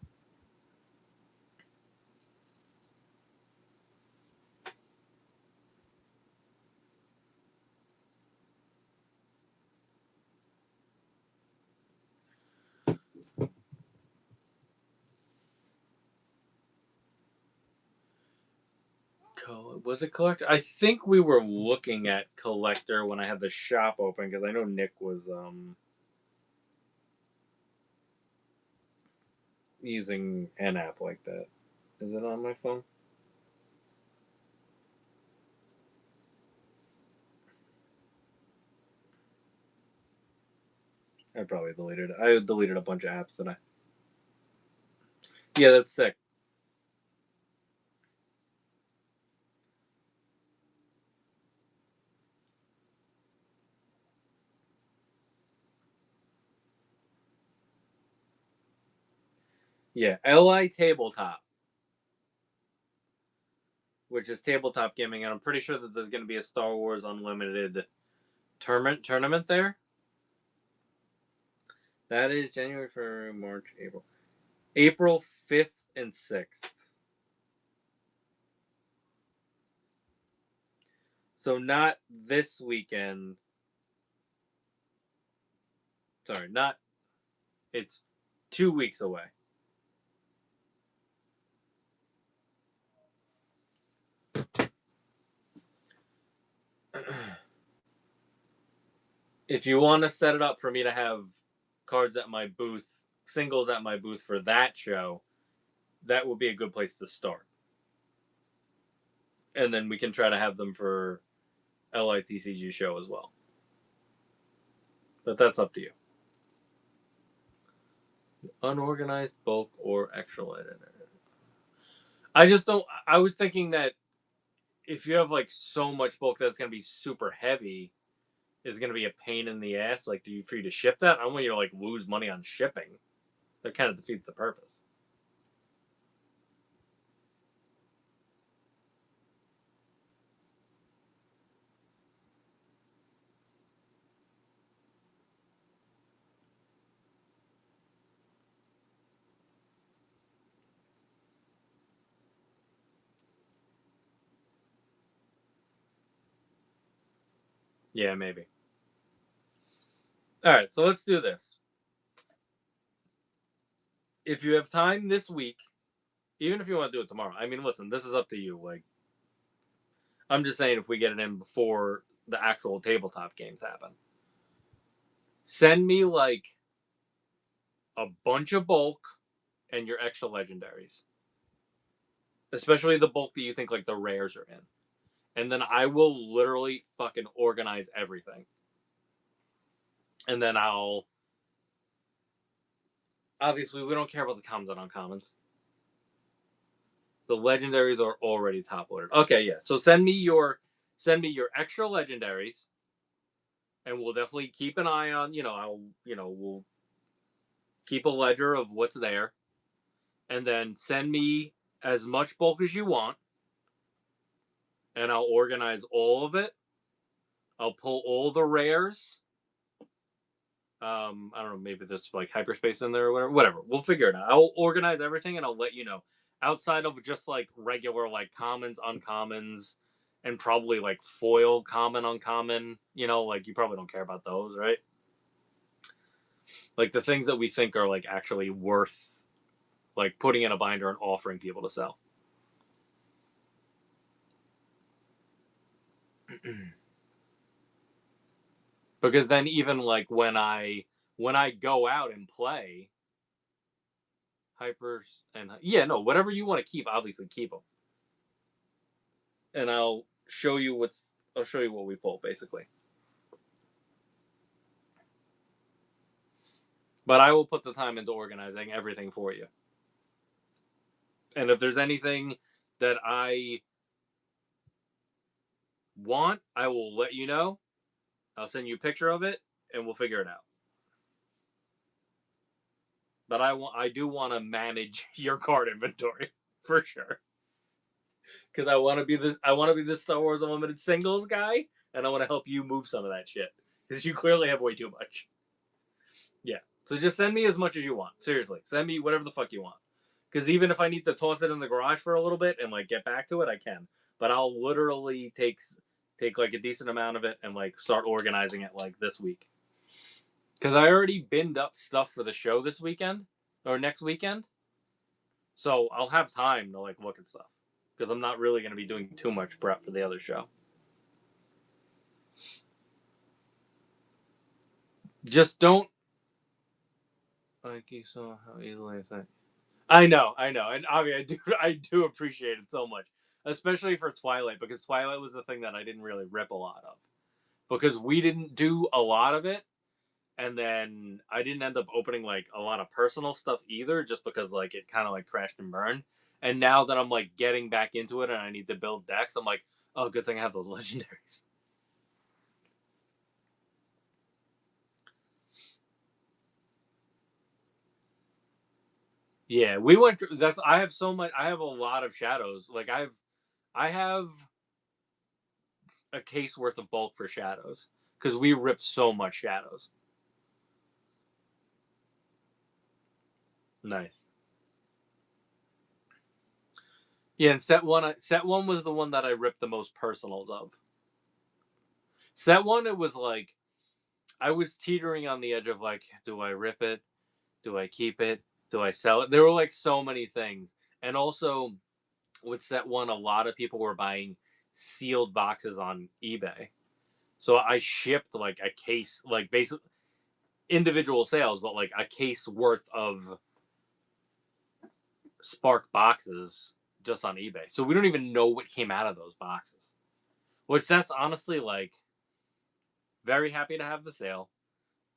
[SPEAKER 1] Was it collector? I think we were looking at collector when I had the shop open because I know Nick was using an app like that. Is it on my phone? I probably deleted it. I deleted a bunch of apps that I. Yeah, that's sick. Yeah, LI Tabletop, which is tabletop gaming, and I'm pretty sure that there's going to be a Star Wars Unlimited tournament there. That is January, February, March, April. April 5th and 6th. So not this weekend. Sorry, not. It's 2 weeks away. If you want to set it up for me to have cards at my booth, singles at my booth for that show, that would be a good place to start. And then we can try to have them for LITCG show as well. But that's up to you. Unorganized, bulk, or extra light. I just don't. I was thinking that if you have like so much bulk that's going to be super heavy, is going to be a pain in the ass. Like, do you for you to ship that? I don't want you to like lose money on shipping. That kind of defeats the purpose. Yeah, maybe. All right, so let's do this. If you have time this week, even if you want to do it tomorrow, I mean, listen, this is up to you. Like, I'm just saying, if we get it in before the actual tabletop games happen, send me like a bunch of bulk and your extra legendaries, especially the bulk that you think like the rares are in, and then I will literally fucking organize everything, and then I'll. Obviously, we don't care about the commons and uncommons. The legendaries are already top loaded. Okay, yeah. So send me your extra legendaries, and we'll definitely keep an eye on. We'll keep a ledger of what's there, and then send me as much bulk as you want, and I'll organize all of it. I'll pull all the rares. I don't know, maybe there's like hyperspace in there or whatever. Whatever. We'll figure it out. I'll organize everything and I'll let you know. Outside of just like regular like commons, uncommons, and probably like foil common, uncommon, like you probably don't care about those, right? Like the things that we think are like actually worth like putting in a binder and offering people to sell. Because then even like when I go out and play hypers and whatever you want to keep, obviously keep them. And I'll show you what we pull basically. But I will put the time into organizing everything for you. And if there's anything that I want, I will let you know. I'll send you a picture of it, and we'll figure it out. But I do want to manage your card inventory for sure, because I want to be this Star Wars Unlimited singles guy, and I want to help you move some of that shit because you clearly have way too much. Yeah, so just send me as much as you want. Seriously, send me whatever the fuck you want. Because even if I need to toss it in the garage for a little bit and like get back to it, I can. But I'll literally take like a decent amount of it and like start organizing it like this week. Because I already binned up stuff for the show this weekend or next weekend, so I'll have time to like look at stuff. Because I'm not really going to be doing too much prep for the other show. Just don't. Like you saw how easily I think. I know, and I mean, I do appreciate it so much, especially for Twilight, because Twilight was the thing that I didn't really rip a lot of, because we didn't do a lot of it, and then I didn't end up opening like a lot of personal stuff either, just because like it kind of like crashed and burned. And now that I'm like getting back into it and I need to build decks, I'm like, oh, good thing I have those legendaries. Yeah, we went. That's I have so much. I have a lot of shadows. Like I have a case worth of bulk for shadows because we ripped so much shadows. Nice. Yeah, and set one was the one that I ripped the most personals of. Set one, it was like I was teetering on the edge of like, do I rip it? Do I keep it? Do I sell it? There were like so many things, and also with set one, a lot of people were buying sealed boxes on eBay. So I shipped like a case, like basically individual sales, but like a case worth of Spark boxes just on eBay. So we don't even know what came out of those boxes. Which that's honestly like very happy to have the sale,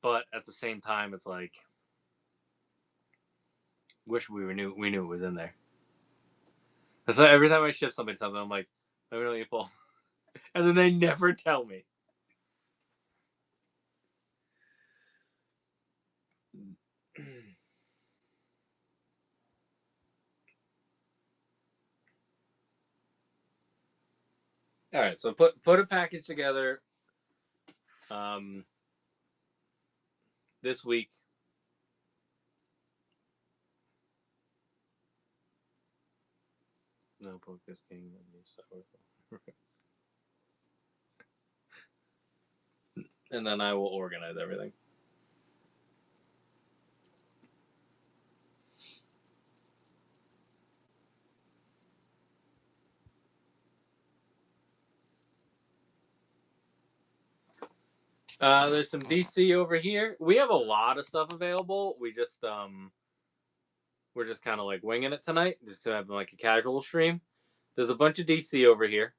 [SPEAKER 1] but at the same time it's like wish we knew it was in there. So every time I ship somebody something, I'm like, let me know what you pull. And then they never tell me. All right, so put a package together this week. No focus game. And then I will organize everything. There's some DC over here. We have a lot of stuff available. We're just kind of like winging it tonight, just to have like a casual stream. There's a bunch of DC over here,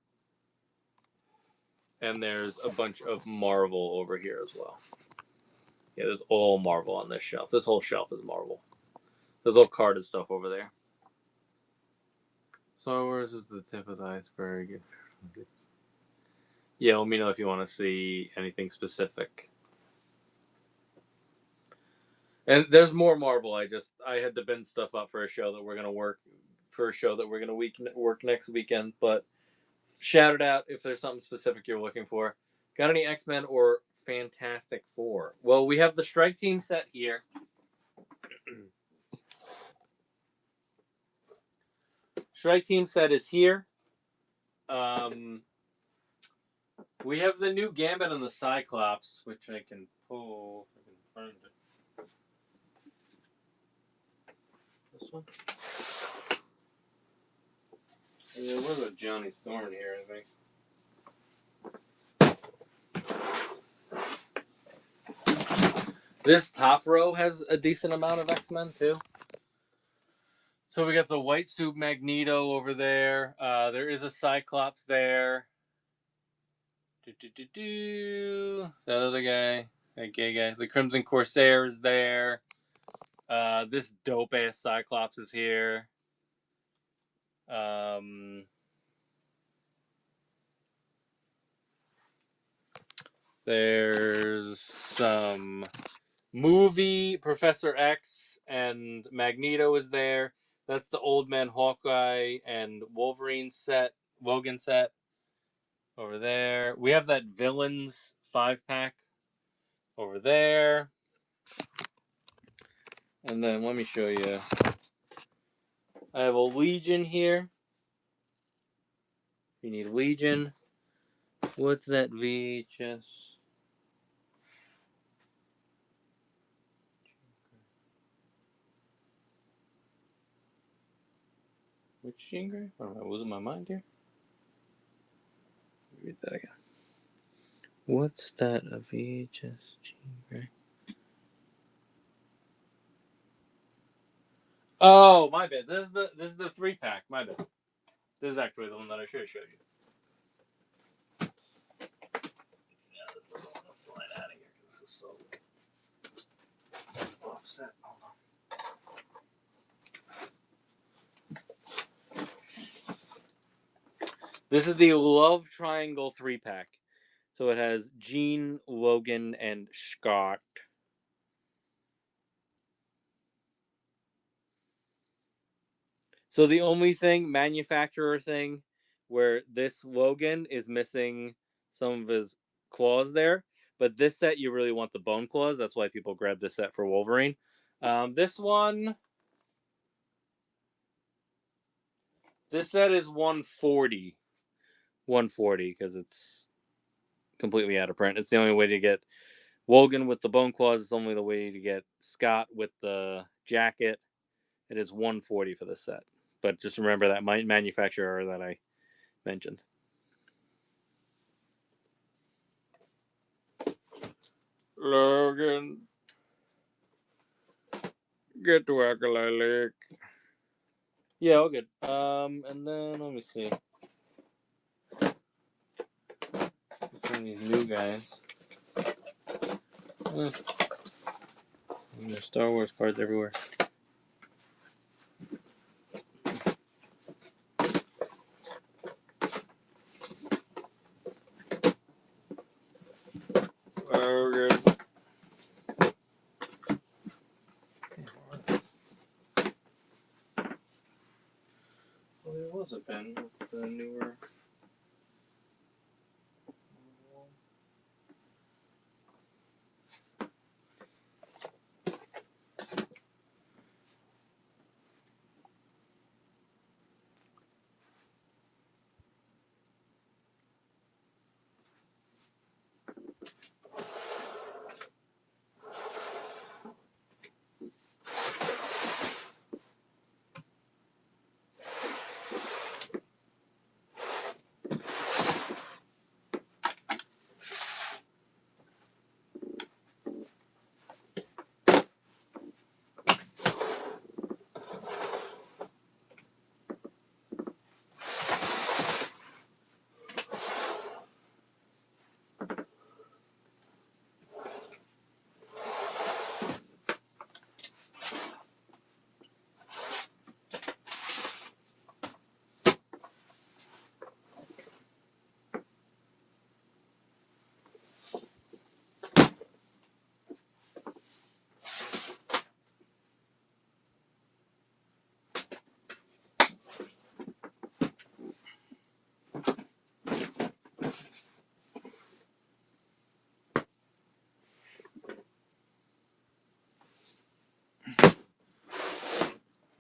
[SPEAKER 1] and there's a bunch of Marvel over here as well. Yeah, there's all Marvel on this shelf. This whole shelf is Marvel. There's all carded stuff over there. Star Wars is the tip of the iceberg. Yeah, let me know if you want to see anything specific. And there's more Marvel. I had to bend stuff up for a show that we're gonna work next weekend. But shout it out if there's something specific you're looking for. Got any X-Men or Fantastic Four? Well, we have the Strike Team set here. Strike Team set is here. We have the new Gambit and the Cyclops, which I can pull. I can find it. This one? Yeah, there was a Johnny Storm here, I think. This top row has a decent amount of X-Men, too. So we got the white suit Magneto over there. There is a Cyclops there. That other guy. That gay guy. The Crimson Corsair is there. This dope-ass Cyclops is here. There's some movie Professor X and Magneto is there. That's the Old Man Hawkeye and Wolverine set, Logan set over there. We have that Villains 5-pack over there. And then let me show you. I have a Legion here. If you need Legion. What's that VHS? Which Jean Grey? I don't know. Was it my mind here? Read that again. What's that? A VHS Jean Grey? Oh, my bad. This is the 3-pack. My bad. This is actually the one that I should have showed you. Yeah, this doesn't want to slide out of here because this is so offset. Hold on. This is the Love Triangle 3-pack. So it has Jean, Logan, and Scott. So the only thing, manufacturer thing, where this Logan is missing some of his claws there, but this set you really want the bone claws. That's why people grab this set for Wolverine. This set is 140. 140 because it's completely out of print. It's the only way to get Logan with the bone claws. It's only the way to get Scott with the jacket. It is 140 for this set. But just remember that manufacturer that I mentioned. Logan, get to Alkali Lake. Yeah, all good. And then let me see. Some of these new guys. There's Star Wars cards everywhere. Logan. Well, there was a pen with the newer.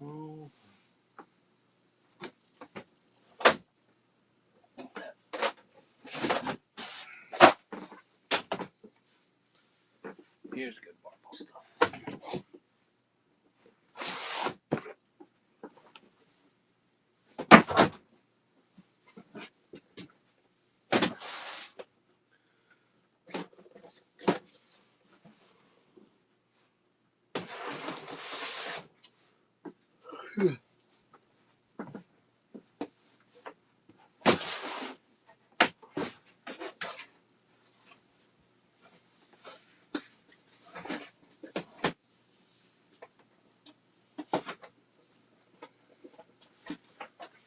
[SPEAKER 1] Oh. Here's good Marvel stuff.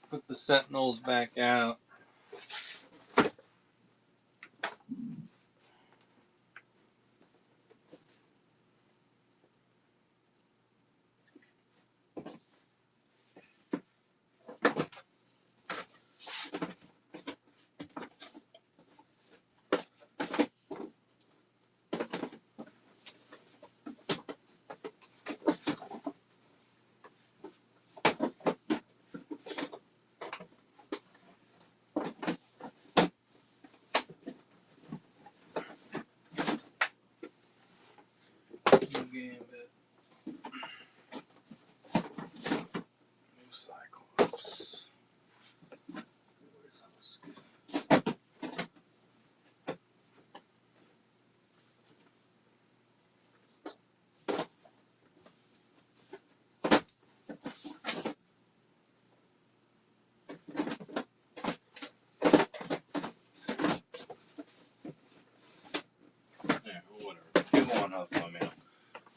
[SPEAKER 1] Put the Sentinels back out.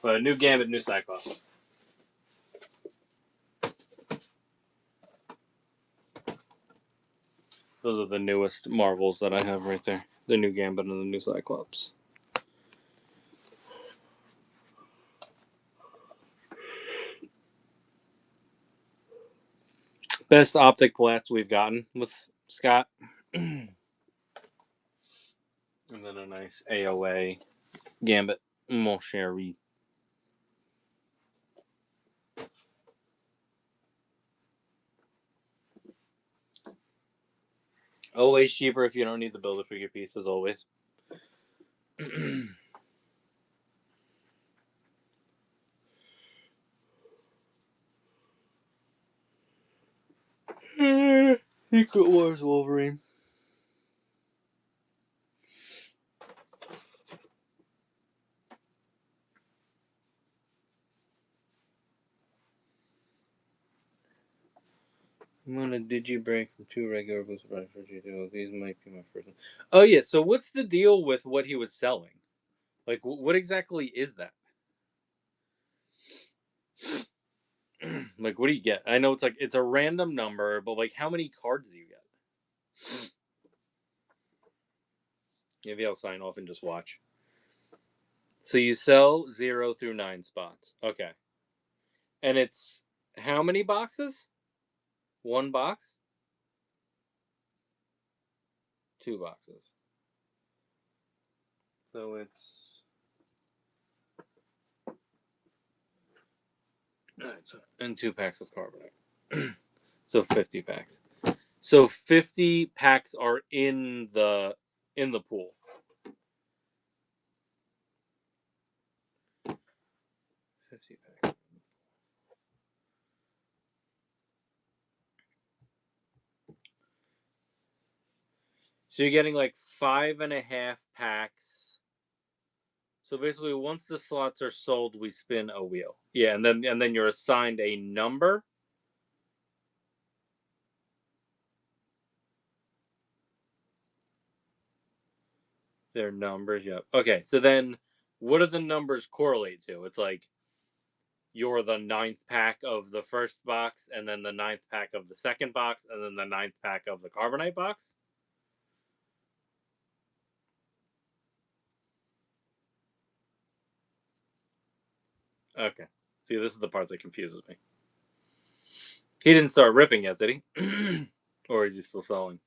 [SPEAKER 1] But new Gambit, new Cyclops. Those are the newest Marvels that I have right there. The new Gambit and the new Cyclops. Best optic blast we've gotten with Scott. And then a nice AOA Gambit. Mon chéri. Always cheaper if you don't need the Build-A-Figure piece, as always. Secret Wars Wolverine. I'm gonna digi-break from 2 regular booster packs for G2. These might be my first one. Oh, yeah, so what's the deal with what he was selling? Like, what exactly is that? Like, what do you get? I know it's like, it's a random number, but like, how many cards do you get? Maybe I'll sign off and just watch. So you sell 0 through 9 spots. Okay. And it's how many boxes? 1 box? 2 boxes. So it's... And 2 packs of carbonate. So 50 packs. So 50 packs are in the pool. 50 packs. So you're getting like 5.5 packs. So basically, once the slots are sold, we spin a wheel. Yeah, and then you're assigned a number. Their numbers, yep. Okay, so then what do the numbers correlate to? It's like you're the 9th pack of the first box, and then the 9th pack of the second box, and then the 9th pack of the carbonite box? Okay. See, this is the part that confuses me. He didn't start ripping yet, did he? Or is he still selling?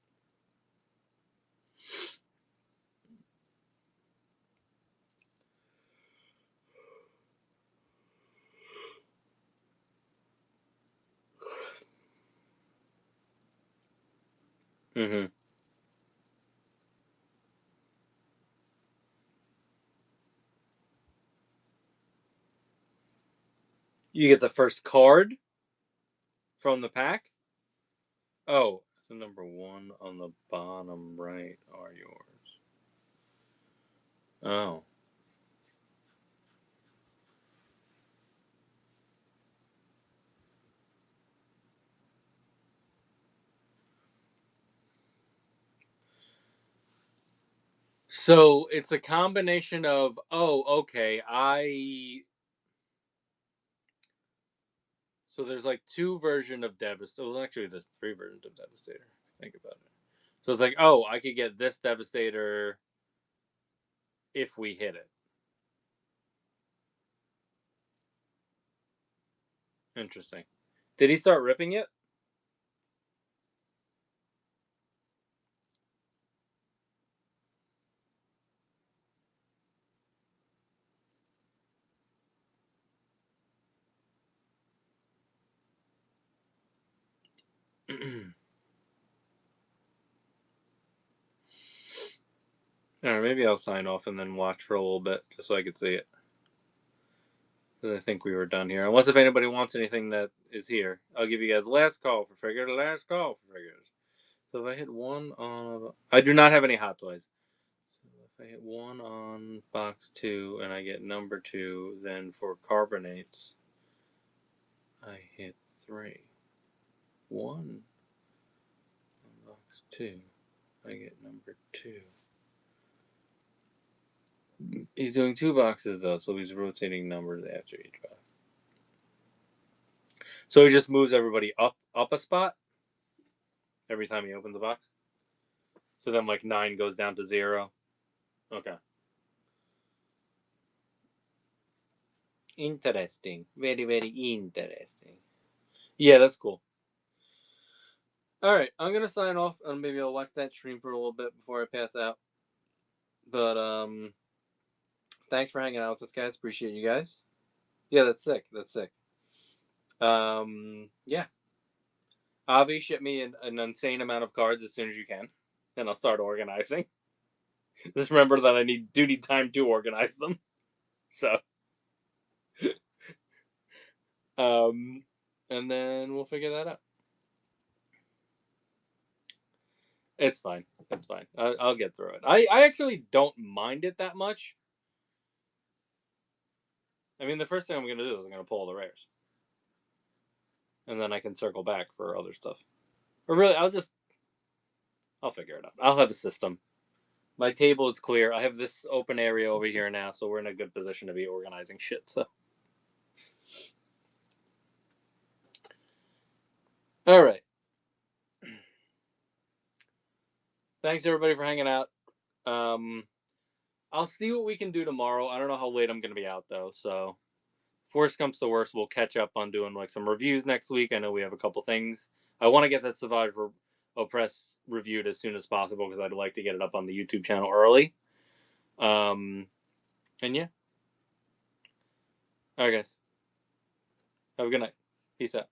[SPEAKER 1] Mm-hmm. You get the first card from the pack? Oh, the number 1 on the bottom right are yours. Oh. So it's a combination of, okay, so there's like 2 versions of Devastator. Well, actually, there's 3 versions of Devastator. Think about it. So it's like, I could get this Devastator if we hit it. Interesting. Did he start ripping it? All right, maybe I'll sign off and then watch for a little bit just so I could see it. Because I think we were done here. Unless if anybody wants anything that is here, I'll give you guys last call for figures. Last call for figures. So if I hit 1 on... I do not have any hot toys. So if I hit 1 on box 2 and I get number 2, then for carbonates, I hit 3. 1 on box 2, I get number 2. He's doing 2 boxes though, so he's rotating numbers after each box. So he just moves everybody up a spot every time he opens a box. So then like 9 goes down to 0. Okay. Interesting. Very, very interesting. Yeah, that's cool. All right, I'm gonna sign off, and maybe I'll watch that stream for a little bit before I pass out. But thanks for hanging out with us, guys. Appreciate you guys. Yeah, that's sick. That's sick. Yeah. Avi, ship me an insane amount of cards as soon as you can, and I'll start organizing. Just remember that I do need time to organize them. So, and then we'll figure that out. It's fine. It's fine. I'll get through it. I actually don't mind it that much. I mean, the first thing I'm going to do is I'm going to pull all the rares. And then I can circle back for other stuff. Or really, I'll figure it out. I'll have a system. My table is clear. I have this open area over here now, so we're in a good position to be organizing shit. So, all right. Thanks everybody for hanging out. I'll see what we can do tomorrow. I don't know how late I'm going to be out though. So, if worst comes to worst, we'll catch up on doing like some reviews next week. I know we have a couple things. I want to get that Survivor Oppress reviewed as soon as possible because I'd like to get it up on the YouTube channel early. And yeah. All right, guys. Have a good night. Peace out.